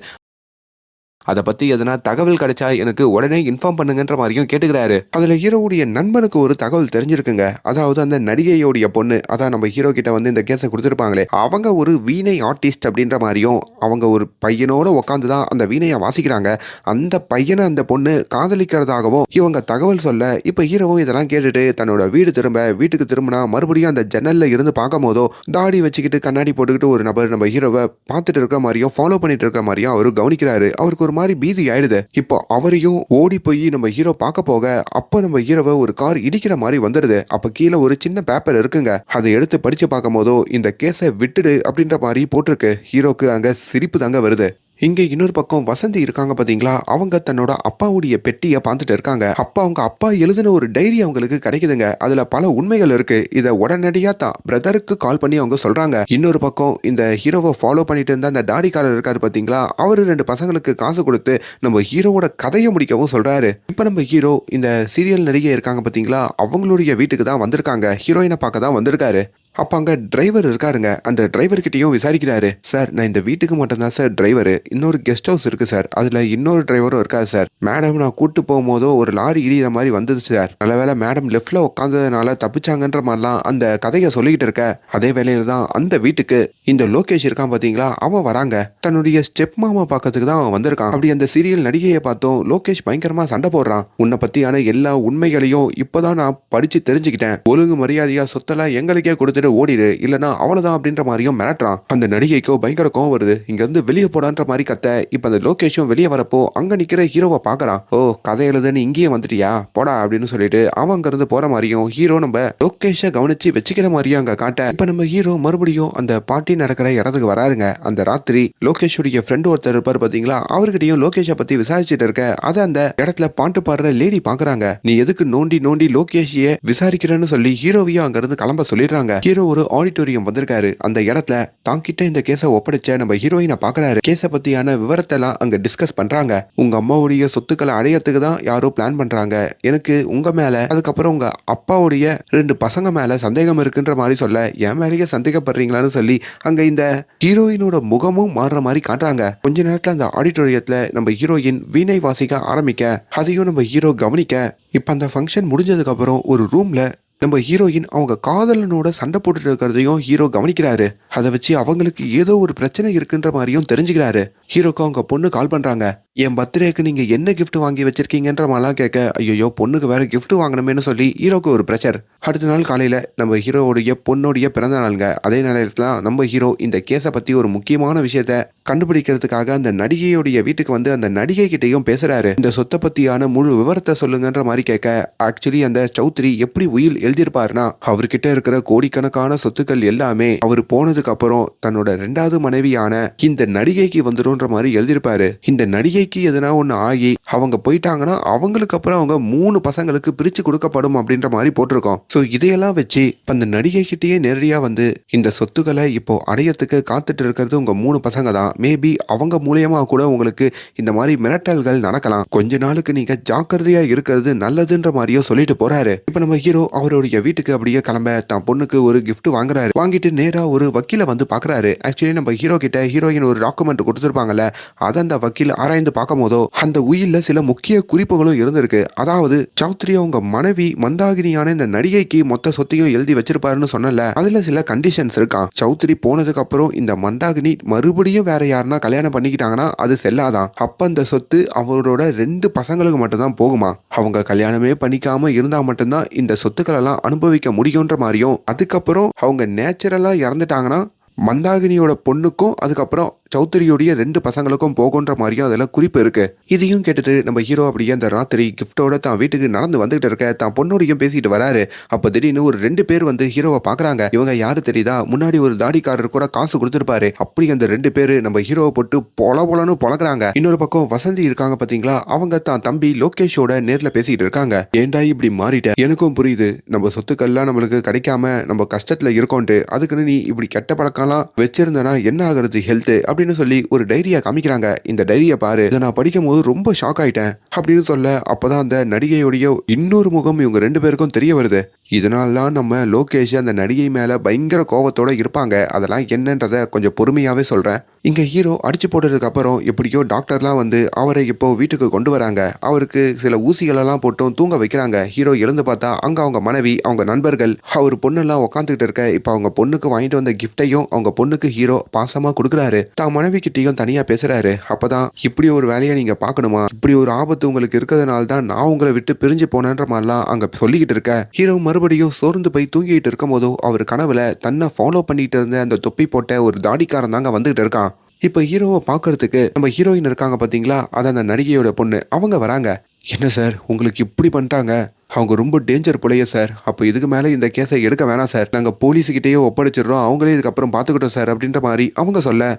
அதை பத்தி எதனா தகவல் கிடைச்சா எனக்கு உடனே இன்ஃபார்ம் பண்ணுங்கன்ற மாதிரியும் கேட்டுக்கிறாரு. அதுல ஹீரோவுடைய நண்பனுக்கு ஒரு தகவல் தெரிஞ்சிருக்குங்க. அதாவது அந்த நடிகையோடைய பொண்ணு, அதான் நம்ம ஹீரோ கிட்ட வந்து இந்த கேஸை கொடுத்துருப்பாங்களே, அவங்க ஒரு வீணை ஆர்டிஸ்ட் அப்படின்ற மாதிரியும், அவங்க ஒரு பையனோட உட்காந்துதான் அந்த வீணையை வாசிக்கிறாங்க. அந்த பையனை அந்த பொண்ணு காதலிக்கிறதாகவும் இவங்க தகவல் சொல்ல, இப்ப ஹீரோவும் இதெல்லாம் கேட்டுட்டு தன்னோட வீட்டுக்கு திரும்பினா மறுபடியும் அந்த ஜன்னல்ல இருந்து பார்க்கும் போதோ தாடி வச்சுக்கிட்டு கண்ணாடி போட்டுக்கிட்டு ஒரு நபர் நம்ம ஹீரோவை பார்த்துட்டு இருக்க மாதிரியும் ஃபாலோ பண்ணிட்டு இருக்க மாதிரியும் அவரு கவனிக்கிறாரு. அவருக்கு ஒரு மாதிரி பீதி ஆயிடுது. இப்போ அவரையும் ஓடி போய் நம்ம ஹீரோ பார்க்க போக, அப்ப நம்ம ஹீரோவை ஒரு கார் இடிக்கிற மாதிரி வந்துடுது. அப்ப கீழே ஒரு சின்ன பேப்பர் இருக்குங்க. அதை எடுத்து படிச்சு பார்க்கும் போதோ இந்த கேஸை விட்டுடு அப்படின்ற மாதிரி போட்டிருக்கு. ஹீரோக்கு அங்க சிரிப்பு தாங்க வருது. இங்க இன்னொரு பக்கம் வசந்தி இருக்காங்க பாத்தீங்களா, அவங்க தன்னோட அப்பாவுடைய பெட்டியை பார்த்துட்டு இருக்காங்க. அப்ப அவங்க அப்பா எழுதின ஒரு டைரி அவங்களுக்கு கிடைக்குதுங்க. அதுல பல உண்மைகள் இருக்கு. இதை உடனடியா தான் பிரதருக்கு கால் பண்ணி அவங்க சொல்றாங்க. இன்னொரு பக்கம் இந்த ஹீரோவை ஃபாலோ பண்ணிட்டு இருந்த அந்த தாடிக்காரர் இருக்காரு பாத்தீங்களா, அவரு 2 பசங்களுக்கு காசு கொடுத்து நம்ம ஹீரோவோட கதையை முடிக்கவும் சொல்றாரு. இப்ப நம்ம ஹீரோ இந்த சீரியல் நடிகை இருக்காங்க பாத்தீங்களா, அவங்களுடைய வீட்டுக்கு தான் வந்திருக்காங்க. ஹீரோயினை பார்க்க தான் வந்திருக்காரு. அப்ப அங்க டிரைவர் இருக்காருங்க. அந்த டிரைவர் கிட்டயும் விசாரிக்கிறாரு. சார், நான் இந்த வீட்டுக்கு மட்டும் தான் சார் டிரைவர், இன்னொரு கெஸ்ட் ஹவுஸ் இருக்கு சார், அதுல இன்னொரு டிரைவரும் இருக்காரு சார். மேடம் நான் கூட்டு போகும்போதோ ஒரு லாரி இடிகிற மாதிரி வந்தது சார், நல்லவேளை மேடம் லெஃப்ட்ல உட்காந்ததுனால தப்பிச்சாங்கன்ற மாதிரிலாம் அந்த கதையை சொல்லிக்கிட்டு இருக்க, அதே வேலையில தான் அந்த வீட்டுக்கு இந்த லோகேஷ் இருக்கான் பாத்தீங்களா, அவன் வராங்க. தன்னுடைய ஸ்டெப் மாமா பார்க்கறதுக்கு தான் அவன் வந்திருக்கான். அப்படி அந்த சீரியல் நடிகையை பார்த்தோம் லோகேஷ் பயங்கரமா சண்டை போடுறான். உன்னை பத்தியான எல்லா உண்மைகளையும் இப்பதான் நான் படிச்சு தெரிஞ்சுக்கிட்டேன், ஒழுங்கு மரியாதையா சொத்தெல்லாம் எங்களுக்கே கொடுத்துட்டு ஓடிடு, இல்லனா அவ்வளவுதான் அப்படின்ற மாதிரியும் மிரட்டுறான். அந்த நடிகைக்கோ பயங்கர கோவம் வருது. இங்க இருந்து வெளியே போடான்ற மாதிரி கத்த, இப்ப அந்த லோகேஷும் வெளியே வரப்போ அங்க நிக்கிற ஹீரோவை பாக்குறான். ஓ, கதை எழுதுன்னு இங்கேயே வந்துட்டியா, போடா அப்படின்னு சொல்லிட்டு அவன் அங்க இருந்து போற மாதிரியும் ஹீரோ நம்ம லோகேஷை கவனிச்சு வச்சுக்கிற மாதிரியும் அங்க காட்ட, இப்ப நம்ம ஹீரோ மறுபடியும் அந்த பார்ட்டி நடக்கிற இடத்துக்கு வராருங்க. அந்த ராத்திரி லோகேஷுடைய ஃப்ரெண்ட் ஒருத்தர் இருப்பாரு பாத்தீங்களா, அவர்கிட்டயும் லோகேஷை பத்தி விசாரிச்சுட்டு இருக்க, அதை அந்த இடத்துல பாட்டு பாடுற லேடி பாக்குறாங்க. நீ எதுக்கு நோண்டி நோண்டி லோகேஷையே விசாரிக்கிறேன்னு சொல்லி ஹீரோவையும் அங்க இருந்து கிளம்ப சொல்லிடுறாங்க. ஹீரோ ஒரு ஆடிட்டோரியம் வந்திருக்காரு. அந்த இடத்துல தாங்கிட்ட இந்த கேஸை ஒப்படைச்ச நம்ம ஹீரோயினை பாக்குறாரு. கேஸை பத்தியான விவரத்தை எல்லாம் அங்க டிஸ்கஸ் பண்றாங்க. உங்க அம்மாவுடைய சொத்துக்களை அடையறதுக்கு தான் யாரோ பிளான் பண்றாங்க. எனக்கு உங்க மேல, அதுக்கப்புறம் உங்க அப்பாவுடைய 2 பசங்க மேல சந்தேகம் இருக்குன்ற மாதிரி சொல்ல, என் மேலேயே சந்தேகப்படுறீங்களான்னு சொல்லி அங்க இந்த ஹீரோயினோட முகமும் மாறுற மாதிரி காட்டுறாங்க. கொஞ்ச நேரத்துல அந்த ஆடிட்டோரியத்துல நம்ம ஹீரோயின் வீணை வாசிக்க ஆரம்பிக்க, அதையும் நம்ம ஹீரோ கவனிக்க, இப்ப அந்த ஃபங்க்ஷன் முடிஞ்சதுக்கு அப்புறம் ஒரு ரூம்ல நம்ம ஹீரோயின் அவங்க காதலனோட சண்டை போட்டுட்டு இருக்கிறதையும் ஹீரோ கவனிக்கிறாரு. அதை வச்சு அவங்களுக்கு ஏதோ ஒரு பிரச்சனை இருக்குன்ற மாதிரியும் தெரிஞ்சுக்கிறாரு. ஹீரோக்கு அவங்க பொண்ணு கால் பண்றாங்க. என் பர்த்டேக்கு நீங்க என்ன கிஃப்ட் வாங்கி வச்சிருக்கீங்கன்ற மாதிரிலாம் கேட்க, ஐயோ பொண்ணுக்கு வேற கிஃப்ட் வாங்கணுமேனு சொல்லி ஹீரோக்கு ஒரு பிரஷர். அடுத்த நாள் காலையில நம்ம ஹீரோவுடைய பொண்ணுடைய பிறந்த நாளுங்க. அதே நேரத்துல நம்ம ஹீரோ இந்த கேஸை பத்தி ஒரு முக்கியமான விஷயத்த கண்டுபிடிக்கிறதுக்காக அந்த நடிகையுடைய வீட்டுக்கு வந்து அந்த நடிகை கிட்டையும் பேசுறாரு. இந்த சொத்தை பத்தியான முழு விவரத்தை சொல்லுங்கன்ற மாதிரி கேட்க, ஆக்சுவலி அந்த சௌத்ரி எப்படி உயில் எழுதியிருப்பாருன்னா, அவர்கிட்ட இருக்கிற கோடிக்கணக்கான சொத்துக்கள் எல்லாமே அவர் போனதுக்கு அப்புறம் தன்னோட 2வது மனைவியான இந்த நடிகைக்கு வந்துரும்ன்ற மாதிரி எழுதியிருப்பாரு. இந்த நடிகைக்கு எதனா ஒண்ணு ஆகி அவங்க போயிட்டாங்கன்னா அவங்களுக்கு அப்புறம் அவங்க 3 பசங்களுக்கு பிரிச்சு கொடுக்கப்படும் அப்படின்ற மாதிரி போட்டிருக்கோம். சோ இதையெல்லாம் வச்சு அந்த நடிகை கிட்டேயே நேரடியா வந்து இந்த சொத்துக்களை இப்போ அடையத்துக்கு காத்துட்டு இருக்கிறது உங்க 3 பசங்க தான். மேபி அவங்க மூலியமா கூட உங்களுக்கு இந்த மாதிரி மிரட்டல்கள் நடக்கலாம். கொஞ்ச நாளுக்கு நீங்க ஜாக்கிரதையா இருக்கிறது நல்லதுன்ற மாதிரியோ சொல்லிட்டு போறாரு. இப்ப நம்ம ஹீரோ அவருடைய வீட்டுக்கு அப்படியே கிளம்ப தான் பொண்ணுக்கு ஒரு கிஃப்ட் வாங்குறாரு. வாங்கிட்டு நேரா ஒரு வக்கீல வந்து பாக்குறாரு. ஆக்சுவலி நம்ம ஹீரோ கிட்ட ஹீரோயின் ஒரு டாக்குமெண்ட் கொடுத்திருப்பாங்கல்ல, அதை அந்த வக்கீல் ஆராய்ந்து பார்க்கும் போதோ அந்த உயில்ல சில முக்கிய குறிப்புகளும் இருந்திருக்கு. அதாவது சௌத்ரி அவங்க மனைவி மந்தாகினியான இந்த நடிகைக்கு மொத்த சொத்தையும் எழுதி வச்சிருப்பாருன்னு சொன்னல, அதுல சில கண்டிஷன்ஸ் இருக்கான். சௌத்ரி போனதுக்கு அப்புறம் இந்த மந்தாகினி மறுபடியும் வேற யாருன்னா கல்யாணம் பண்ணிக்கிட்டாங்கன்னா அது செல்லாதான். அப்ப அந்த சொத்து அவரோட 2 பசங்களுக்கு மட்டும்தான் போகுமா. அவங்க கல்யாணமே பண்ணிக்காம இருந்தா மட்டும்தான் இந்த சொத்துக்கள் எல்லாம் அனுபவிக்க முடியும்ன்ற மாதிரியும், அதுக்கப்புறம் அவங்க நேச்சுரலா இறந்துட்டாங்கன்னா மந்தாகினியோட பொண்ணுக்கும் அதுக்கப்புறம் சௌத்ரியோடைய 2 பசங்களுக்கும் போகுன்ற மாதிரியும் அதில் குறிப்பு இருக்கு. இதையும் கேட்டுட்டு நம்ம ஹீரோ அப்படியே அந்த ராத்திரி கிஃப்டோட தான் வீட்டுக்கு நடந்து வந்துகிட்டு இருக்க தான் பொண்ணோடையும் பேசிட்டு வராரு. அப்ப திடீர்னு ஒரு 2 பேர் வந்து ஹீரோவை பாக்குறாங்க. இவங்க யாரு தெரியுதா, முன்னாடி ஒரு தாடிக்காரர் கூட காசு கொடுத்துருப்பாரு. அப்படி அந்த 2 பேரு நம்ம ஹீரோவை போட்டு பொலன்னு பொழக்கிறாங்க. இன்னொரு பக்கம் வசந்தி இருக்காங்க பாத்தீங்களா, அவங்க தான் தம்பி லோகேஷோட நேர்ல பேசிட்டு இருக்காங்க. ஏண்டா இப்படி மாறிட்ட, எனக்கும் புரியுது நம்ம சொத்துக்கள்லாம் நம்மளுக்கு கிடைக்காம நம்ம கஷ்டத்துல இருக்கோன்ட்டு, அதுக்குன்னு நீ இப்படி கெட்ட பழக்கம்லாம் வச்சிருந்தனா என்ன ஆகுறது ஹெல்த் அப்படின்னு சொல்லி ஒரு டைரியா காமிக்கிறாங்க. இந்த டைரியை பாரு, இதை நான் படிக்கும் போது ரொம்ப ஷாக் ஆயிட்டேன் அப்படின்னு சொல்ல, அப்பதான் அந்த நடிகையுடைய இன்னொரு முகம் இவங்க 2 பேருக்கும் தெரிய வருது. இதனால்தான் நம்ம லோகேஷ் அந்த நடிகை மேல பயங்கர கோபத்தோட இருப்பாங்க. அதெல்லாம் என்னன்றத கொஞ்சம் பொறுமையாவே சொல்றேன். இங்க ஹீரோ அடிச்சு போட்டதுக்கு அப்புறம் எப்படியோ டாக்டர்லாம் வந்து அவரை இப்போ வீட்டுக்கு கொண்டு வராங்க. அவருக்கு சில ஊசிகள் எல்லாம் போட்டும் தூங்க வைக்கிறாங்க. ஹீரோ எழுந்து பார்த்தா அங்க அவங்க மனைவி, அவங்க நண்பர்கள், அவர் பொண்ணெல்லாம் உட்காந்துக்கிட்டு இருக்க. இப்ப அவங்க பொண்ணுக்கு வாங்கிட்டு வந்த கிஃப்டையும் அவங்க பொண்ணுக்கு ஹீரோ பாசமா கொடுக்குறாரு. தான் மனைவி கிட்டையும் தனியா பேசுறாரு. அப்பதான் இப்படி ஒரு வேலையை நீங்க பாக்கணுமா, இப்படி ஒரு ஆபத்து உங்களுக்கு இருக்கிறதுனால தான் நான் உங்களை விட்டு பிரிஞ்சு போனேன்ற மாதிரிலாம் அங்க சொல்லிக்கிட்டு இருக்க. ஹீரோ மறுபடியும் சோர்ந்து போய் தூங்கிட்டு இருக்கும் போதோ அவர் கனவுல தன்னை ஃபாலோ பண்ணிட்டு இருந்த அந்த தொப்பி போட்ட ஒரு தாடிக்காரன் தாங்க வந்துகிட்டு இருக்கான். இப்ப ஹீரோவை பாக்குறதுக்கு நம்ம ஹீரோயின் இருக்காங்க பாத்தீங்களா, அது அந்த நடிகையோட பொண்ணு, அவங்க வராங்க. என்ன சார் உங்களுக்கு இப்படி பண்ணிட்டாங்க, அவங்க ரொம்ப டேஞ்சர் போலையே சார். அப்போ இதுக்கு மேலே இந்த கேஸை எடுக்க வேணாம் சார், நாங்கள் போலீஸுக்கிட்டேயே ஒப்படைச்சிடுறோம், அவங்களே இதுக்கப்புறம் பார்த்துக்கிட்டோம் சார் அப்படின்ற மாதிரி அவங்க சொல்ல,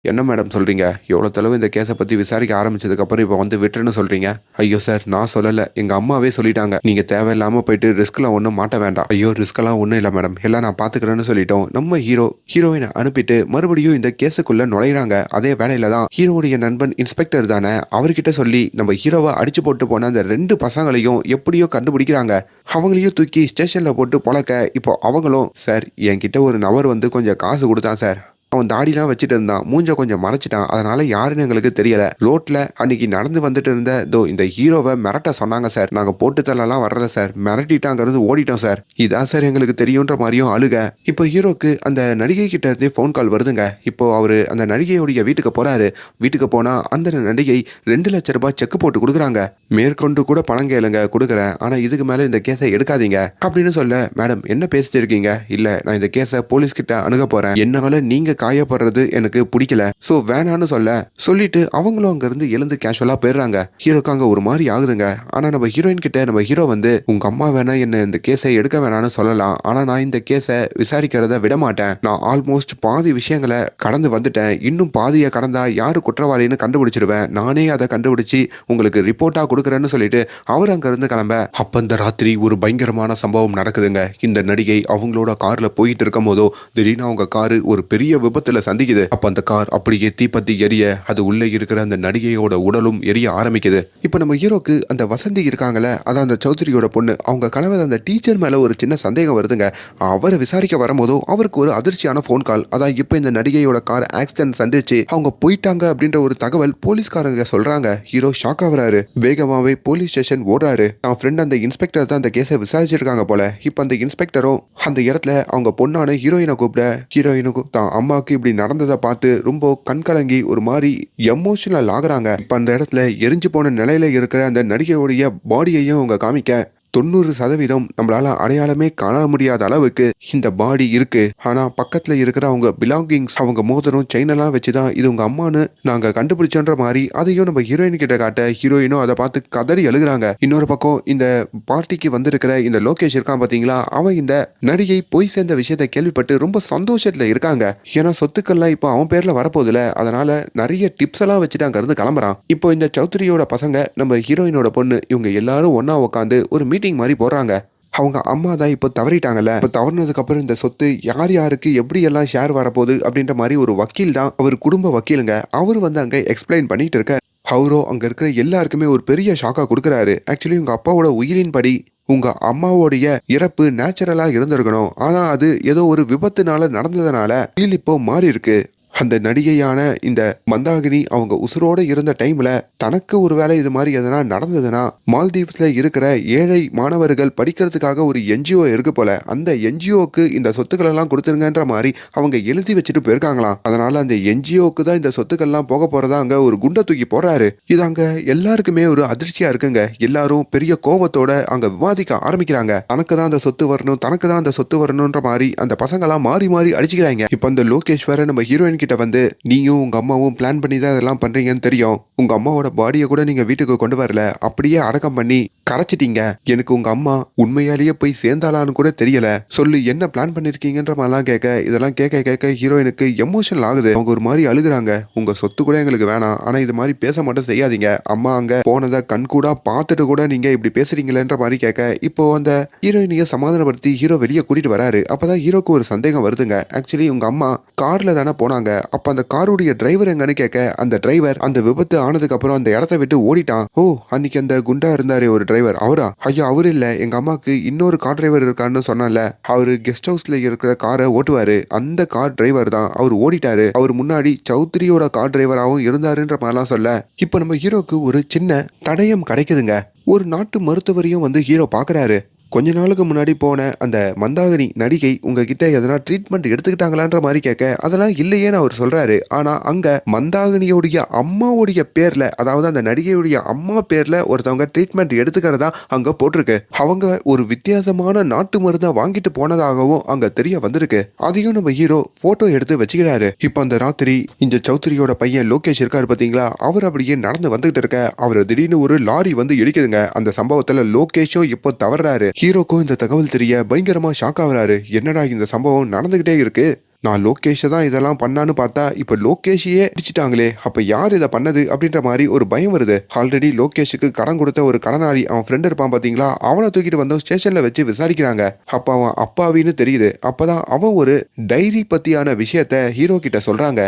என்ன மேடம் சொல்கிறீங்க, எவ்வளோ தளவு இந்த கேஸை பற்றி விசாரிக்க ஆரம்பிச்சதுக்கப்புறம் இப்போ வந்து விட்டுருன்னு சொல்கிறீங்க. ஐயோ சார் நான் சொல்லலை, எங்கள் அம்மாவே சொல்லிட்டாங்க, நீங்கள் தேவையில்லாமல் போயிட்டு ரிஸ்க்லாம் ஒன்றும் மாட்ட வேண்டாம். ஐயோ ரிஸ்க்கெல்லாம் ஒன்றும் இல்லை மேடம், எல்லாம் நான் பார்த்துக்கிறேன்னு சொல்லிட்டோம். நம்ம ஹீரோயினை அனுப்பிட்டு மறுபடியும் இந்த கேஸுக்குள்ளே நுழையிறாங்க. அதே வேலையில தான் ஹீரோவுடைய நண்பன் இன்ஸ்பெக்டர் தானே, அவர்கிட்ட சொல்லி நம்ம ஹீரோவை அடிச்சு போட்டு போன அந்த 2 பசங்களையும் எப்படியோ கண்டுபிடிக்கிறாங்க. அவங்களையும் தூக்கி ஸ்டேஷனில் போட்டு பொழக்க, இப்போ அவங்களும் சார் என்கிட்ட ஒரு நபர் வந்து கொஞ்சம் காசு கொடுத்தான் சார், அவன் தாடிலாம் வச்சுட்டு இருந்தான், மூஞ்ச கொஞ்சம் மறைச்சிட்டான், அதனால யாருன்னு எங்களுக்கு தெரியல, ரோட்ல அன்னைக்கு நடந்து வந்துட்டு இருந்த இந்த ஹீரோவை மிரட்ட சொன்னாங்க சார், நாங்க போட்டு தள்ளலாம் வரல சார், மிரட்டிட்டாங்கிறது ஓடிட்டோம் சார், இதான் சார் எங்களுக்கு தெரியுன்ற மாதிரியும் அழுக. இப்போ ஹீரோக்கு அந்த நடிகை கிட்ட இருந்தே ஃபோன் கால் வருதுங்க. இப்போ அவரு அந்த நடிகையுடைய வீட்டுக்கு போறாரு. வீட்டுக்கு போனா அந்த நடிகை 2 லட்சம் ரூபாய் செக் போட்டு கொடுக்குறாங்க. மேற்கொண்டு கூட பணம் கேளுங்க கொடுக்குறேன், ஆனா இதுக்கு மேல இந்த கேஸை எடுக்காதீங்க அப்படின்னு சொல்ல, மேடம் என்ன பேசிட்டு இருக்கீங்க, இல்ல நான் இந்த கேஸை போலீஸ் கிட்ட அணுக போறேன், என்னால நீங்க காயப்படுறது எனக்கு பிடிக்கல, சோ வேணான்னு சொல்லிட்டு அவங்களும் அங்க இருந்து எழுந்து கேஷுவலா போயிடுறாங்க. ஹீரோக்கு அங்க ஒரு மாதிரி ஆகுதுங்க. ஆனா நம்ம ஹீரோயின் கிட்ட நம்ம ஹீரோ வந்து உங்க அம்மா வேணா என்ன இந்த கேஸை எடுக்க வேணான்னு சொல்லலாம், ஆனா நான் இந்த கேஸை விசாரிக்கிறத விட மாட்டேன். நான் ஆல்மோஸ்ட் பாதி விஷயங்களை கடந்து வந்துட்டேன். இன்னும் பாதியை கடந்தா யாரு குற்றவாளின்னு கண்டுபிடிச்சிருவேன். நானே அதை கண்டுபிடிச்சு உங்களுக்கு ரிப்போர்ட்டா கொடுக்குறேன்னு சொல்லிட்டு அவர் அங்க இருந்து கிளம்ப. அப்ப இந்த ராத்திரி ஒரு பயங்கரமான சம்பவம் நடக்குதுங்க. இந்த நடிகை அவங்களோட கார்ல போயிட்டு இருக்கும் போதோ திடீர்னு அவங்க காரு ஒரு பெரிய விபத்துல சந்திக்குது. அப்ப அந்த கார் அப்படியே தீப்பத்தி எரிய, அது உள்ள இருக்கிற அந்த நடிகையோட உடலும் எரிய ஆரம்பிக்குது. இப்ப நம்ம ஹீரோக்கு அந்த வசந்தி இருக்காங்கல்ல, அதான் அந்த சௌத்ரியோட பொண்ணு, அவங்க கணவர் அந்த டீச்சர் மேல ஒரு சின்ன சந்தேகம் வருதுங்க. அவரை விசாரிக்க வரும்போதோ அவருக்கு ஒரு அதிர்ச்சியான போன் கால். அதான் இப்ப இந்த நடிகையோட கார் ஆக்சிடென்ட் சந்திச்சு அவங்க போயிட்டாங்க அப்படின்ற ஒரு தகவல் போலீஸ்காரங்க சொல்றாங்க. ஹீரோ ஷாக் ஆகுறாரு. வேகமாவே போலீஸ் ஸ்டேஷன் ஓடுறாரு. அவன் ஃப்ரெண்ட் அந்த இன்ஸ்பெக்டர் தான் அந்த கேஸை விசாரிச்சிருக்காங்க போல. இப்ப அந்த இன்ஸ்பெக்டரும் அந்த இடத்துல அவங்க பொண்ணான ஹீரோயினை கூப்பிட, ஹீரோயினுக்கும் தான் அம்மாவுக்கு இப்படி நடந்ததை பார்த்து ரொம்ப கண்கலங்கி ஒரு மாதிரி எமோஷனல் ஆகுறாங்க. இப்ப அந்த இடத்துல எரிஞ்சு போன நிலையில இருக்கிற அந்த நடிகையோடைய பாடியையும் அவங்க காமிக்க 90% நம்மளால அடையாளமே காண முடியாத அளவுக்கு இந்த பாடி இருக்கு. ஆனா பக்கத்துல இருக்கிற அவங்க பிலாங்கிங்ஸ், அவங்க மோதிரம், செயின் எல்லாம் வச்சுதான் இது உங்க அம்மான்னு நாங்க கண்டுபிடிச்சோன்ற மாதிரி அதையும் நம்ம ஹீரோயின் கிட்ட காட்ட, ஹீரோயினும் அதை பார்த்து கதறி அழுகுறாங்க. இன்னொரு பக்கம் இந்த பார்ட்டிக்கு வந்திருக்கிற இந்த லோகேஷ் இருக்கான் பாத்தீங்களா, அவன் இந்த நடிகை போய் சேர்ந்த விஷயத்தை கேள்விப்பட்டு ரொம்ப சந்தோஷத்துல இருக்காங்க. ஏன்னா சொத்துக்கள்லாம் இப்போ அவன் பேர்ல வரப்போகுதுல, அதனால நிறைய டிப்ஸ் எல்லாம் வச்சுட்டு அங்க இருந்து கிளம்புறான். இப்போ இந்த சௌத்ரியோட பசங்க, நம்ம ஹீரோயினோட பொண்ணு, இவங்க எல்லாரும் ஒன்னா உட்காந்து ஒரு மீட்டிங் மாதிரி போடுறாங்க. அவங்க அம்மா தான் இப்போ தவறிட்டாங்கல்ல, இப்போ தவறினதுக்கு அப்புறம் இந்த சொத்து யார் யாருக்கு எப்படி எல்லாம் ஷேர் வரப்போகுது அப்படின்ற மாதிரி ஒரு வக்கீல் தான், அவர் குடும்ப வக்கீலுங்க, அவர் வந்து அங்க எக்ஸ்பிளைன் பண்ணிட்டு இருக்க. அவரோ அங்க இருக்கிற எல்லாருக்குமே ஒரு பெரிய ஷாக்கா கொடுக்குறாரு. ஆக்சுவலி உங்க அப்பாவோட உயிரின் படி உங்க அம்மாவோடைய இறப்பு நேச்சுரலா இருந்திருக்கணும், ஆனா அது ஏதோ ஒரு விபத்துனால நடந்ததுனால உயிர் இப்போ மாறி இருக்கு. அந்த நடிகையான இந்த மந்தாகினி அவங்க உசுரோட இருந்த டைம்ல தனக்கு ஒரு வேளை இது மாதிரி எதனா நடந்ததுன்னா மால்தீவ்ஸ்ல இருக்கிற ஏழை மாணவர்கள் படிக்கிறதுக்காக ஒரு என்ஜிஓ இருக்கு போல, அந்த என்ஜிஓக்கு இந்த சொத்துக்கள் எல்லாம் கொடுத்துருங்கன்ற மாதிரி அவங்க எழுதி வச்சுட்டு போயிருக்காங்களாம். அதனால அந்த என்ஜிஓக்கு தான் இந்த சொத்துக்கள் எல்லாம் போக போறதா அங்க ஒரு குண்டை தூக்கி போடுறாரு. இது அங்க எல்லாருக்குமே ஒரு அதிர்ச்சியா இருக்குங்க. எல்லாரும் பெரிய கோபத்தோட அங்க விவாதிக்க ஆரம்பிக்கிறாங்க. தனக்கு தான் அந்த சொத்து வரணும், தனக்கு தான் அந்த சொத்து வரணும்ன்ற மாதிரி அந்த பசங்க எல்லாம் மாறி மாறி அடிச்சுக்கிறாங்க. இப்ப அந்த லோகேஷ் வேற நம்ம ஹீரோயின் கிட்ட வந்து, நீயும் உங்க அம்மாவும் பிளான் பண்ணி தான் இதெல்லாம் பண்றீங்கன்னு தெரியும், உங்க அம்மாவோட பாடியை கூட நீங்க வீட்டுக்கு கொண்டு வரல, அப்படியே அடக்கம் பண்ணி கரைச்சிட்டீங்க, எனக்கு உங்க அம்மா உண்மையாலேயே போய் சேர்ந்தாலான்னு கூட தெரியல, சொல்லு என்ன பிளான் பண்ணிருக்கீங்கன்ற மாதிரிலாம் கேட்க, இதெல்லாம் கேட்க கேட்க ஹீரோயினுக்கு எமோஷனல் ஆகுது. அவங்க ஒரு மாதிரி அழுகுறாங்க. உங்க சொத்து கூட எங்களுக்கு வேணாம், ஆனா இது மாதிரி பேச மட்டும் செய்யாதீங்க, அம்மா அங்க போனதை கண்கூடா பார்த்துட்டு கூட நீங்க இப்படி பேசுறீங்களேன்ற மாதிரி கேட்க, இப்போ அந்த ஹீரோயினைய சமாதானப்படுத்தி ஹீரோ வெளியே கூட்டிட்டு வராரு. அப்பதான் ஹீரோக்கு ஒரு சந்தேகம் வருதுங்க. ஆக்சுவலி உங்க அம்மா கார்ல தானே போனாங்க, அப்ப அந்த காருடைய டிரைவர் எங்கன்னு கேட்க, அந்த டிரைவர் அந்த விபத்து ஆனதுக்கு அப்புறம் அந்த இடத்த விட்டு ஓடிட்டான். ஓ, அன்னைக்கு அந்த குண்டா இருந்தாரு ஒரு டிரைவர், அவரா? ஐயா அவரு இல்ல, எங்க அம்மாக்கு இன்னொரு கார் டிரைவர் இருக்காருன்னு சொன்னால, அவரு கெஸ்ட் ஹவுஸ்ல இருக்கிற காரை ஓட்டுவாரு, அந்த கார் டிரைவர் தான், அவர் ஓடிட்டாரு, அவர் முன்னாடி சௌத்ரியோட கார் டிரைவராகவும் இருந்தாருன்ற மாதிரிலாம் சொல்ல, இப்ப நம்ம ஹீரோக்கு ஒரு சின்ன தடயம் கிடைக்குதுங்க. ஒரு நாட்டு மருத்துவரையும் வந்து ஹீரோ பாக்குறாரு. கொஞ்ச நாளுக்கு முன்னாடி போன அந்த மந்தாகினி நடிகை உங்ககிட்ட எதனா ட்ரீட்மெண்ட் எடுத்துக்கிட்டாங்களான்ற மாதிரி கேட்க, அதெல்லாம் இல்லையேன்னு அவர் சொல்றாரு. ஆனா அங்க மந்தாகினியோடைய அம்மாவுடைய பேர்ல, அதாவது அந்த நடிகையுடைய அம்மா பேர்ல ஒருத்தவங்க ட்ரீட்மெண்ட் எடுத்துக்கிறதா அங்க போட்டிருக்கு. அவங்க ஒரு வித்தியாசமான நாட்டு மருந்தை வாங்கிட்டு போனதாகவும் அங்க தெரிய வந்திருக்கு. அதையும் நம்ம ஹீரோ போட்டோ எடுத்து வச்சுக்கிறாரு. இப்ப அந்த ராத்திரி இந்த சௌத்ரியோட பையன் லோகேஷ் இருக்காரு பாத்தீங்களா, அவர் அப்படியே நடந்து வந்துகிட்டு இருக்க, அவர் திடீர்னு ஒரு லாரி வந்து இடிக்குதுங்க. அந்த சம்பவத்துல லோகேஷும் இப்போ தவறாரு. ஹீரோக்கும் இந்த தகவல் தெரிய பயங்கரமா ஷாக் ஆகுறாரு. என்னடா இந்த சம்பவம் நடந்துகிட்டே இருக்கு, நான் லோகேஷ் தான் இதெல்லாம் பண்ணான்னு பார்த்தா இப்ப லோகேஷையே அடிச்சிட்டாங்களே, அப்ப யார் இதை பண்ணது அப்படின்ற மாதிரி ஒரு பயம் வருது. ஆல்ரெடி லோகேஷுக்கு கடன் கொடுத்த ஒரு கடனாளி, அவன் ஃப்ரெண்ட் இருப்பான் பாத்தீங்களா, அவனை தூக்கிட்டு வந்து ஸ்டேஷன்ல வச்சு விசாரிக்கிறாங்க. அப்ப அவன் அப்பாவின்னு தெரியுது. அப்பதான் அவன் ஒரு டைரி பத்தியான விஷயத்த ஹீரோ கிட்ட சொல்றாங்க.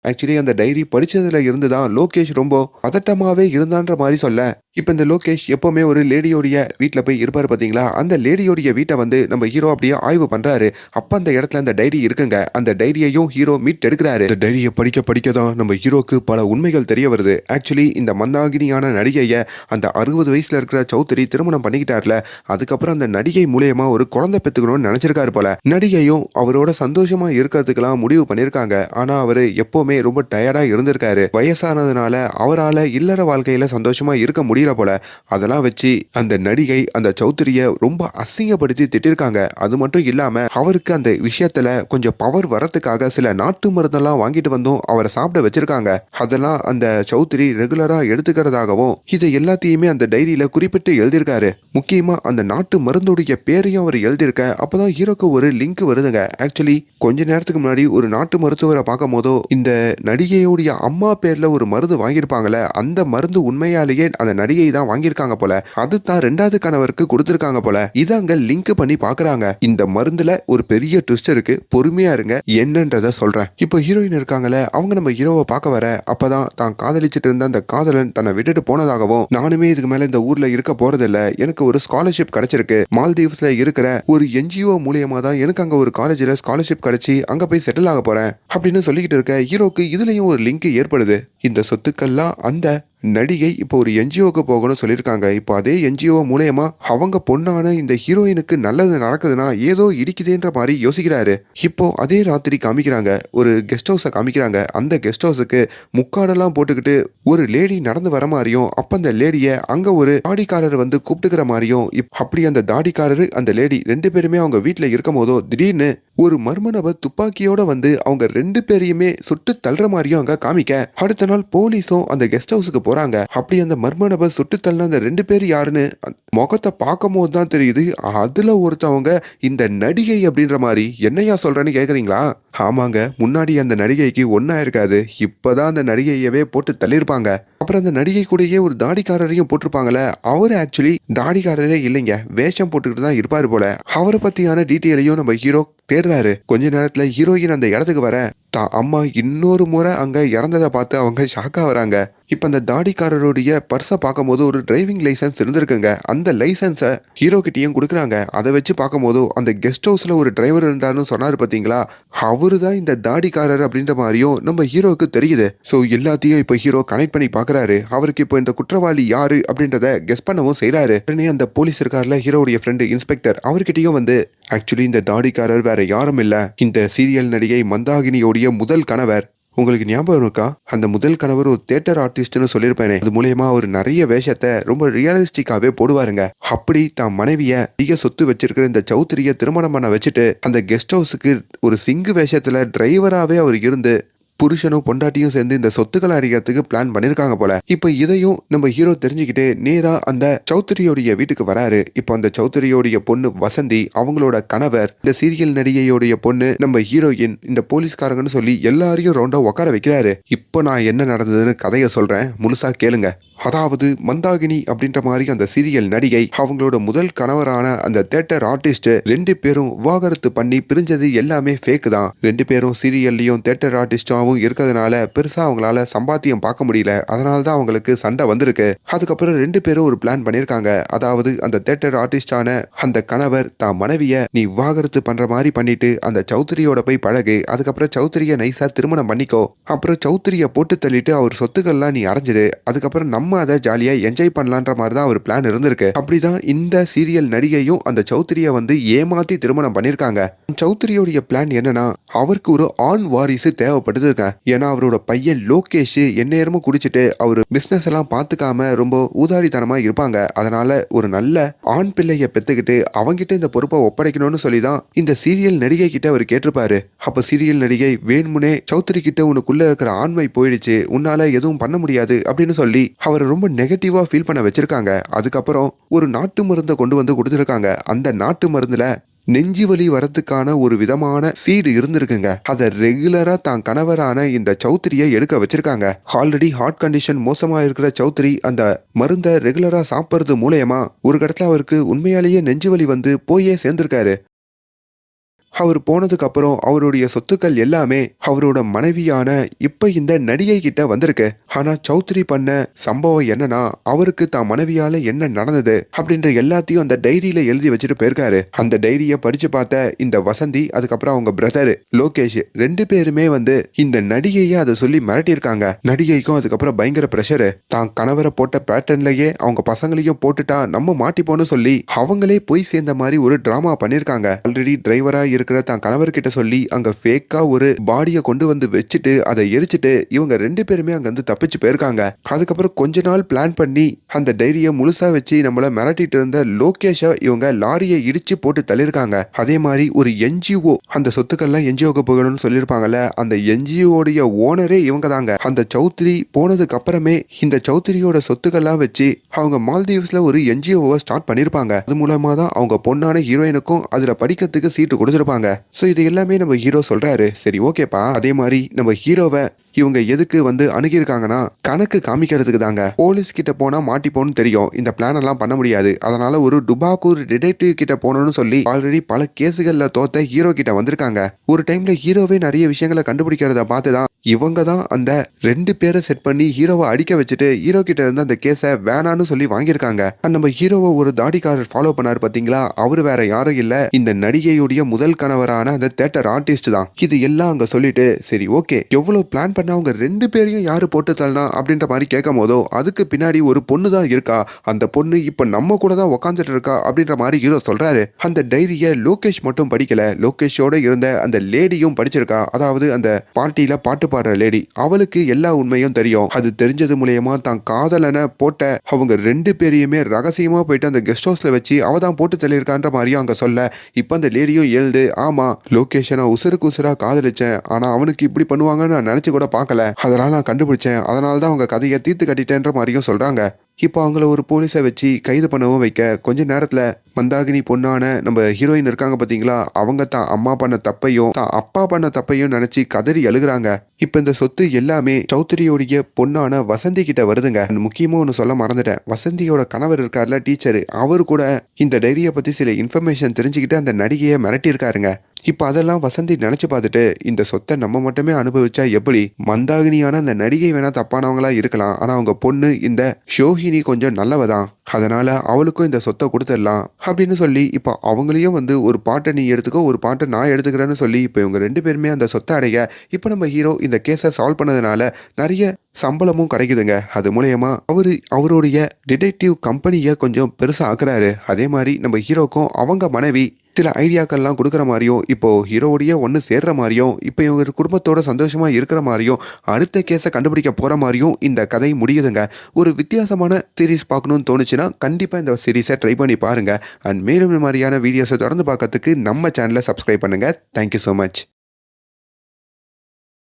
ஆக்சுவலி அந்த டைரி படிச்சதுல இருந்துதான் லோகேஷ் ரொம்ப பதட்டமாவே இருந்தான்ற மாதிரி சொல்ல, இப்ப இந்த லோகேஷ் எப்பவுமே ஒரு லேடியோடைய வீட்டுல போய் இருப்பாரு பாத்தீங்களா, அந்த லேடியோடைய வீட்டை வந்து நம்ம ஹீரோ அப்படியே ஆய்வு பண்றாரு. அப்ப அந்த இடத்துல அந்த டைரி இருக்குங்க. அந்த டைரியையும் ஹீரோ மீட் எடுக்கிறாரு. இந்த டைரியை படிக்க படிக்க தான் நம்ம ஹீரோக்கு பல உண்மைகள் தெரிய வருது. ஆக்சுவலி இந்த மந்தாகினியான நடிகைய அந்த 60 வயசுல இருக்கிற சௌத்ரி திருமணம் பண்ணிக்கிட்டார்ல, அதுக்கப்புறம் அந்த நடிகை மூலியமா ஒரு குழந்தை பெத்துக்கணும்னு நினைச்சிருக்காரு போல. நடிகையும் அவரோட சந்தோஷமா இருக்கிறதுக்கெல்லாம் முடிவு பண்ணிருக்காங்க. ஆனா அவரு எப்பவுமே ரொம்ப டயர்டா இருந்திருக்காரு. வயசானதுனால அவரால் இல்லற வாழ்க்கையில சந்தோஷமா இருக்க முடியல. முடியல போல. அதெல்லாம் வச்சு அந்த நடிகை அந்த சௌத்ரிய ரொம்ப அசிங்கப்படுத்தி திட்டிருக்காங்க. அது மட்டும் இல்லாம அவருக்கு அந்த விஷயத்துல கொஞ்சம் பவர் வரத்துக்காக சில நாட்டு மருந்தெல்லாம் வாங்கிட்டு வந்தும் அவரை சாப்பிட வச்சிருக்காங்க. அதெல்லாம் அந்த சௌத்ரி ரெகுலரா எடுத்துக்கிறதாகவும் இதை எல்லாத்தையுமே அந்த டைரியில குறிப்பிட்டு எழுதியிருக்காரு. முக்கியமா அந்த நாட்டு மருந்துடைய பேரையும் அவர் எழுதியிருக்க. அப்பதான் ஹீரோக்கு ஒரு லிங்க் வருதுங்க. ஆக்சுவலி கொஞ்ச நேரத்துக்கு முன்னாடி ஒரு நாட்டு மருத்துவரை பார்க்கும் போதோ இந்த நடிகையுடைய அம்மா பேர்ல ஒரு மருந்து வாங்கியிருப்பாங்கல்ல, அந்த மருந்து உண்மையாலேயே அந்த நடிகை தான் வாங்கியிருக்காங்க போல. அது தான் 2வது கணவருக்கு கொடுத்திருக்காங்க போல. இதை அங்க லிங்க் பண்ணி பாக்குறாங்க. இந்த மருந்துல ஒரு பெரிய ட்விஸ்ட் இருக்கு, பொறுமையா இருங்க, என்னன்றத சொல்றேன். இப்போ ஹீரோயின் இருக்காங்கல்ல, அவங்க நம்ம ஹீரோவை பார்க்க வர அப்பதான் தான் காதலிச்சிட்டு இருந்த அந்த காதலன் தன்னை விட்டுட்டு போனதாகவும், நானுமே இதுக்கு மேல இந்த ஊர்ல இருக்க போறதில்ல, எனக்கு ஒரு ஸ்காலர்ஷிப் கிடைச்சிருக்கு, மால்தீவ்ஸ்ல இருக்கிற ஒரு என்ஜிஓ மூலியமா தான் எனக்கு அங்க ஒரு காலேஜ்ல ஸ்காலர்ஷிப் கிடைச்சி அங்க போய் செட்டில் ஆக போறேன் அப்படின்னு சொல்லிக்கிட்டு இருக்க ஹீரோக்கு இதுலயும் ஒரு லிங்க் ஏற்படுது. இந்த சொத்துக்கள்லாம் அந்த நடிகை இப்போ ஒரு என்ஜிஓக்கு போகணும்னு சொல்லியிருக்காங்க. இப்போ அதே என்ஜிஓ மூலயமா அவங்க பொண்ணான இந்த ஹீரோயினுக்கு நல்லது நடக்குதுன்னா ஏதோ இடிக்குதுன்ற மாதிரி யோசிக்கிறாரு. இப்போ அதே ராத்திரி காமிக்கிறாங்க, ஒரு கெஸ்ட் ஹவுஸை காமிக்கிறாங்க. அந்த கெஸ்ட் ஹவுஸுக்கு முக்காடெல்லாம் போட்டுக்கிட்டு ஒரு லேடி நடந்து வர மாதிரியும், அப்ப அந்த லேடியை அங்க ஒரு தாடிக்காரர் வந்து கூப்பிட்டுக்கிற மாதிரியும், அப்படி அந்த தாடிக்காரரு அந்த லேடி 2 பேருமே அவங்க வீட்டுல இருக்கும் போதோ திடீர்னு ஒரு மர்ம நபர் துப்பாக்கியோட வந்து அவங்க 2 பேரையுமே சுட்டு தள்ளுற மாதிரியும் அங்க காமிக்க. அடுத்த நாள் போலீஸும் அந்த கெஸ்ட் ஹவுஸுக்கு போறாங்க. அப்படி அந்த மர்ம நபர் சுட்டு தள்ளின அந்த 2 பேர் யாருன்னு முகத்தை பார்க்கும் போது தான் தெரியுது. அதுல ஒருத்தவங்க இந்த நடிகை அப்படின்ற மாதிரி. என்னையா சொல்றேன்னு கேக்குறீங்களா? ஆமாங்க, முன்னாடி அந்த நடிகைக்கு ஒன்னா இருக்காது, இப்பதான் அந்த நடிகையவே போட்டு தள்ளியிருப்பாங்க. அப்புறம் அந்த நடிகை கூடயே ஒரு தாடிக்காரரையும் போட்டிருப்பாங்கல்ல, அவரு ஆக்சுவலி தாடிக்காரரே இல்லைங்க, வேஷம் போட்டுக்கிட்டு தான் இருப்பாரு போல. அவரை பத்தியான டீட்டெயிலையும் நம்ம ஹீரோ தேடுறாரு. கொஞ்ச நேரத்துல ஹீரோயின் அந்த இடத்துக்கு வர தான் அம்மா இன்னொரு முறை அங்க இறந்ததை பார்த்து அவங்க ஷாக்கா வராங்க. இப்ப அந்த தாடிக்காரருடைய பர்ஸை பார்க்கும் போது ஒரு டிரைவிங் லைசன்ஸ் இருந்திருக்குங்க. அந்த லைசன்ஸை ஹீரோ கிட்டயும் கொடுக்குறாங்க. அதை வச்சு பார்க்கும் போது அந்த கெஸ்ட் ஹவுஸ்ல ஒரு டிரைவர் இருந்தாருன்னு சொன்னாரு பாத்தீங்களா, அவரு தான் இந்த தாடிக்காரர் அப்படின்ற மாதிரியும் நம்ம ஹீரோக்கு தெரியுது. ஸோ எல்லாத்தையும் இப்போ ஹீரோ கனெக்ட் பண்ணி பார்க்கறாரு. அவருக்கு இப்போ இந்த குற்றவாளி யாரு அப்படின்றத கெஸ் பண்ணவும் செய்யறாரு. உடனே அந்த போலீஸ் இருக்கார்ல, ஹீரோடைய ஃப்ரெண்டு இன்ஸ்பெக்டர், அவர்கிட்டயும் வந்து ஆக்சுவலி இந்த தாடிக்காரர் வேற யாரும் இல்ல, இந்த சீரியல் நடிகை மந்தாகினியோடைய முதல் கணவர். உங்களுக்கு ஞாபகம் இருக்கா, அந்த முதல் கணவர் ஒரு தியேட்டர் ஆர்டிஸ்ட்னு சொல்லியிருப்பேனே, அது மூலயமா ஒரு நிறைய வேஷத்தை ரொம்ப ரியலிஸ்டிக்காவே போடுவாருங்க. அப்படி தான் மனைவிய அதிக சொத்து வச்சிருக்கிற இந்த சௌத்ரிய திருமணம் பண்ண வச்சுட்டு அந்த கெஸ்ட் ஹவுஸுக்கு ஒரு சிங்கு வேஷத்துல டிரைவராகவே அவர் இருந்து புருஷனும் பொண்டாட்டியும் சேர்ந்து இந்த சொத்துக்களை அடிக்கிறதுக்கு பிளான் பண்ணிருக்காங்க போல. இப்ப இதையும் நம்ம ஹீரோ தெரிஞ்சுக்கிட்டு நேரா அந்த சௌத்ரியோடைய வீட்டுக்கு வராரு. இப்போ அந்த சௌத்ரியோடைய பொண்ணு வசந்தி, அவங்களோட கணவர், இந்த சீரியல் நடிகையோடைய பொண்ணு, நம்ம ஹீரோயின், இந்த போலீஸ்காரங்கன்னு சொல்லி எல்லாரையும் ரவுண்டா உட்கார வைக்கிறாரு. இப்போ நான் என்ன நடந்ததுன்னு கதையை சொல்றேன், முழுசா கேளுங்க. அதாவது மந்தாகினி அப்படின்ற மாதிரி அந்த சீரியல் நடிகை அவங்களோட முதல் கணவரான அந்த தியேட்டர் ஆர்டிஸ்ட் 2 பேரும் விவாகரத்து பண்ணி பிரிஞ்சது எல்லாமே ஃபேக் தான். 2 பேரும் சீரியல்லையும் தியேட்டர் ஆர்டிஸ்டாவும் இருக்கிறதுனால பெருசா அவங்களால சம்பாத்தியம் பார்க்க முடியல. அதனால தான் அவங்களுக்கு சண்டை வந்திருக்கு. அதுக்கப்புறம் 2 பேரும் ஒரு பிளான் பண்ணிருக்காங்க. அதாவது அந்த தியேட்டர் ஆர்டிஸ்டான அந்த கணவர் தான் மனைவிய நீ விவாகரத்து பண்ற மாதிரி பண்ணிட்டு அந்த சௌத்ரியோட போய் பழகு, அதுக்கப்புறம் சௌத்ரிய நைஸா திருமணம் பண்ணிக்கோ, அப்புறம் சௌத்ரிய போட்டு தள்ளிட்டு அவர் சொத்துக்கள்லாம் நீ அடைஞ்சிரு, அதுக்கப்புறம் நம்ம அதை ஜாலியா என்ஜாய் பண்ணலான்ற மாதிரி தான் ஒரு பிளான் இருந்திருக்கு. அப்படிதான் இந்த சீரியல் நடிகையும் அந்த சௌத்ரிய வந்து ஏமாத்தி திருமணம் பண்ணிருக்காங்க. சௌத்ரியோடைய பிளான் என்னன்னா, அவருக்கு ஒரு ஆண் வாரிசு தேவைப்படுதுங்க. ஏன்னா அவரோட பையன் லோகேஷ் எந்நேரமும் குடிச்சிட்டு அவரு பிசினஸ் எல்லாம் பார்த்துக்காம ரொம்ப ஊதாரித்தனமா இருப்பாங்க. அதனால ஒரு நல்ல ஆண் பிள்ளைய பெத்துக்கிட்டு அவங்கிட்ட இந்த பொறுப்பை ஒப்படைக்கணும்னு சொல்லிதான் இந்த சீரியல் நடிகை கிட்ட அவர் கேட்டிருப்பாரு. அப்ப சீரியல் நடிகை வேணுமுனே சௌத்ரி கிட்ட உனக்குள்ள இருக்கிற ஆண்மை போயிடுச்சு, உன்னால எதுவும் பண்ண முடியாது அப்படின்னு சொல்லி அவர் ரொம்ப நெகட்டிவா ஃபீல் பண்ண வச்சிருக்காங்க. அதுக்கப்புறம் ஒரு நாட்டு மருந்தை கொண்டு வந்து கொடுத்துருக்காங்க. அந்த நாட்டு மருந்துல நெஞ்சு வலி வரதுக்கான ஒரு விதமான சீடு இருந்திருக்குங்க. அதை ரெகுலரா தான் கணவரான இந்த சௌத்ரியை எடுக்க வச்சிருக்காங்க. ஆல்ரெடி ஹார்ட் கண்டிஷன் மோசமா இருக்கிற சௌத்ரி அந்த மருந்தை ரெகுலரா சாப்பிடுறது மூலயமா ஒரு இடத்துல அவருக்கு உண்மையாலேயே நெஞ்சு வலி வந்து போயே சேர்ந்திருக்காரு. அவர் போனதுக்கு அப்புறம் அவருடைய சொத்துக்கள் எல்லாமே அவரோட மனைவியான இப்ப இந்த நடிகை கிட்ட வந்திருக்கு. ஆனா சௌத்ரி பண்ண சம்பவம் என்னன்னா, அவருக்கு தான் மனைவியால என்ன நடந்தது அப்படின்ற எல்லாத்தையும் அந்த டைரியில எழுதி வச்சுட்டு போயிருக்காரு. அந்த டைரிய படிச்சு பார்த்த இந்த வசந்தி, அதுக்கப்புறம் அவங்க பிரதர் லோகேஷ் 2 பேருமே வந்து இந்த நடிகையை அதை சொல்லி மிரட்டியிருக்காங்க. நடிகைக்கும் அதுக்கப்புறம் பயங்கர பிரஷரு. தான் கணவரை போட்ட பேட்டர்ன்லயே அவங்க பசங்களையும் போட்டுட்டா நம்ம மாட்டிப்போன்னு சொல்லி அவங்களே போய் சேர்ந்த மாதிரி ஒரு டிராமா பண்ணிருக்காங்க. ஆல்ரெடி டிரைவரா இருக்கிற தான் கணவர்கிட்ட சொல்லி அங்க ஃபேக்கா ஒரு பாடியை கொண்டு வந்து வச்சுட்டு அதை எரிச்சிட்டு இவங்க 2 பேருமே அங்க இருந்து தப்பிச்சு போயிருக்காங்க. அதுக்கப்புறம் கொஞ்ச நாள் பிளான் பண்ணி அந்த டைரியை முழுசா வச்சு நம்மள மிரட்டிட்டு இருந்த லோகேஷை இவங்க லாரியை இடிச்சு போட்டு தள்ளியிருக்காங்க. அதே மாதிரி ஒரு என்ஜிஓ அந்த சொத்துக்கள்லாம் என்ஜிஓக்கு போகணும்னு சொல்லியிருப்பாங்கல்ல, அந்த என்ஜிஓடைய ஓனரே இவங்க தாங்க. அந்த சௌத்ரி போனதுக்கு அப்புறமே இந்த சௌத்ரியோட சொத்துக்கள்லாம் வச்சு அவங்க மால்தீவ்ஸ்ல ஒரு என்ஜிஓவை ஸ்டார்ட் பண்ணிருப்பாங்க. அது மூலமா தான் அவங்க பொண்ணான ஹீரோயினுக்கும் அதுல படிக்கிறதுக்கு சீட்டு கொடுத்திருப்பாங்க. சோ இது எல்லாமே நம்ம ஹீரோ சொல்றாரு. சரி ஓகேப்பா. அதே மாதிரி நம்ம ஹீரோவை இவங்க எதுக்கு வந்து அணுகியிருக்காங்கன்னா கணக்கு காமிக்கிறதுக்கு தாங்க. போலீஸ் கிட்ட போனா மாட்டிப்போன்னு தெரியும், இந்த பிளான் எல்லாம் பண்ண முடியாது, அதனால ஒரு டுபாக்கூர் டிடெக்டிவ் கிட்ட போகணும்னு சொல்லி ஆல்ரெடி பல கேஸுகள்ல தோத்த ஹீரோ கிட்ட வந்திருக்காங்க. ஒரு டைம்ல ஹீரோவே நிறைய விஷயங்களை கண்டுபிடிக்கிறத பார்த்துதான் இவங்க தான் அந்த 2 பேரை செட் பண்ணி ஹீரோவை அடிக்க வச்சுட்டு ஹீரோ கிட்ட இருந்து அந்த கேஸை வேணான்னு சொல்லி வாங்கியிருக்காங்க. நம்ம ஹீரோவை ஒரு தாடிக்காரர் ஃபாலோ பண்ணாரு பாத்தீங்களா, அவரு வேற யாரும் இல்ல, இந்த நடிகையுடைய முதல் கணவரான அந்த தியேட்டர் ஆர்டிஸ்ட் தான். இது எல்லாம் அங்க சொல்லிட்டு சரி ஓகே எவ்வளவு பிளான் பண்ண அவங்க 2 பேரையும் யாரு போட்டு தள்ளனா அப்படின்ற மாதிரி கேட்கும் போதோ அதுக்கு பின்னாடி ஒரு பொண்ணு தான் இருக்கா, அந்த பொண்ணு இப்ப நம்ம கூட தான் உக்காந்துட்டு இருக்கா அப்படின்ற மாதிரி ஹீரோ சொல்றாரு. அந்த டைரிய லோகேஷ் மட்டும் படிக்கல, லோகேஷோட இருந்த அந்த லேடியும் படிச்சிருக்கா. அதாவது அந்த பார்ட்டியில பாட்டு பாடுற லேடி, அவளுக்கு எல்லா உண்மையும் தெரியும். அது தெரிஞ்சது மூலியமா தான் காதலனை போட்ட அவங்க 2 பேரையுமே ரகசியமா போயிட்டு அந்த கெஸ்ட் ஹவுஸ்ல வச்சு அவ தான் போட்டு தள்ளியிருக்கான்ற மாதிரியும் அங்க சொல்ல, இப்ப அந்த லேடியும் எழுது ஆமா லோகேஷ் நான் உசுருக்கு உசுரா காதலிச்சேன், ஆனா அவனுக்கு இப்படி பண்ணுவாங்கன்னு நான் நினைச்சு கூட பார்க்கல, அதனால நான் கண்டுபிடிச்சேன், அதனால தான் அவங்க கதையை தீர்த்து கட்டிட்டேன்ற மாதிரியும் சொல்றாங்க. இப்போ அவங்கள ஒரு போலீஸை வச்சு கைது பண்ணவும் வைக்க கொஞ்ச நேரத்துல மந்தாகினி பொண்ணான நம்ம ஹீரோயின் இருக்காங்க பாத்தீங்களா, அவங்க தான் அம்மா பண்ண தப்பையும் தான் அப்பா பண்ண தப்பையும் நினைச்சு கதறி அழுகுறாங்க. இப்ப இந்த சொத்து எல்லாமே சௌத்ரியோடைய பொண்ணான வசந்தி கிட்ட வருதுங்க. முக்கியமா ஒன்னு சொல்ல மறந்துட்டேன், வசந்தியோட கணவர் இருக்காருல டீச்சர், அவரு கூட இந்த டைரியை பத்தி சில இன்ஃபர்மேஷன் தெரிஞ்சுக்கிட்டு அந்த நடிகையை மிரட்டி இருக்காருங்க. இப்ப அதெல்லாம் வசந்தி நினைச்சு பார்த்துட்டு இந்த சொத்தை நம்ம மட்டுமே அனுபவிச்சா எப்படி, மந்தாகினியான அந்த நடிகை வேணா தப்பானவங்களா இருக்கலாம், ஆனா அவங்க பொண்ணு இந்த ஷோஹினி கொஞ்சம் நல்லவதான், அதனால அவளுக்கும் இந்த சொத்தை கொடுத்துடலாம் அப்படின்னு சொல்லி இப்ப அவங்களையும் வந்து ஒரு பாட்டை நீ எடுத்துக்கோ ஒரு பாட்டை நான் எடுத்துக்கிறேன்னு சொல்லி இப்ப இவங்க 2 பேருமே அந்த சொத்தை அடைய இப்ப நம்ம ஹீரோ இந்த கேஸை சால்வ் பண்ணதுனால நிறைய சம்பளமும் கிடைக்குதுங்க. அது மூலயமா அவருடைய டிடெக்டிவ் கம்பெனியை கொஞ்சம் பெருசா ஆக்குறாரு. அதே மாதிரி நம்ம ஹீரோக்கும் அவங்க மனைவி சில ஐடியாக்கள்லாம் கொடுக்குற மாதிரியும் இப்போ ஹீரோடைய ஒன்று சேர்ற மாதிரியும் இப்போ இவங்க குடும்பத்தோட சந்தோஷமா இருக்கிற மாதிரியும் அடுத்த கேஸை கண்டுபிடிக்க போற மாதிரியும் இந்த கதை முடியுதுங்க. ஒரு வித்தியாசமான சீரீஸ் பார்க்கணும்னு தோணுச்சுன்னா கண்டிப்பா இந்த சீரீஸை ட்ரை பண்ணி பாருங்க. அண்ட் மேலும் இந்த மாதிரியான வீடியோஸை தொடர்ந்து பார்க்கறதுக்கு நம்ம சேனலை சப்ஸ்கிரைப் பண்ணுங்க. Thank you so much.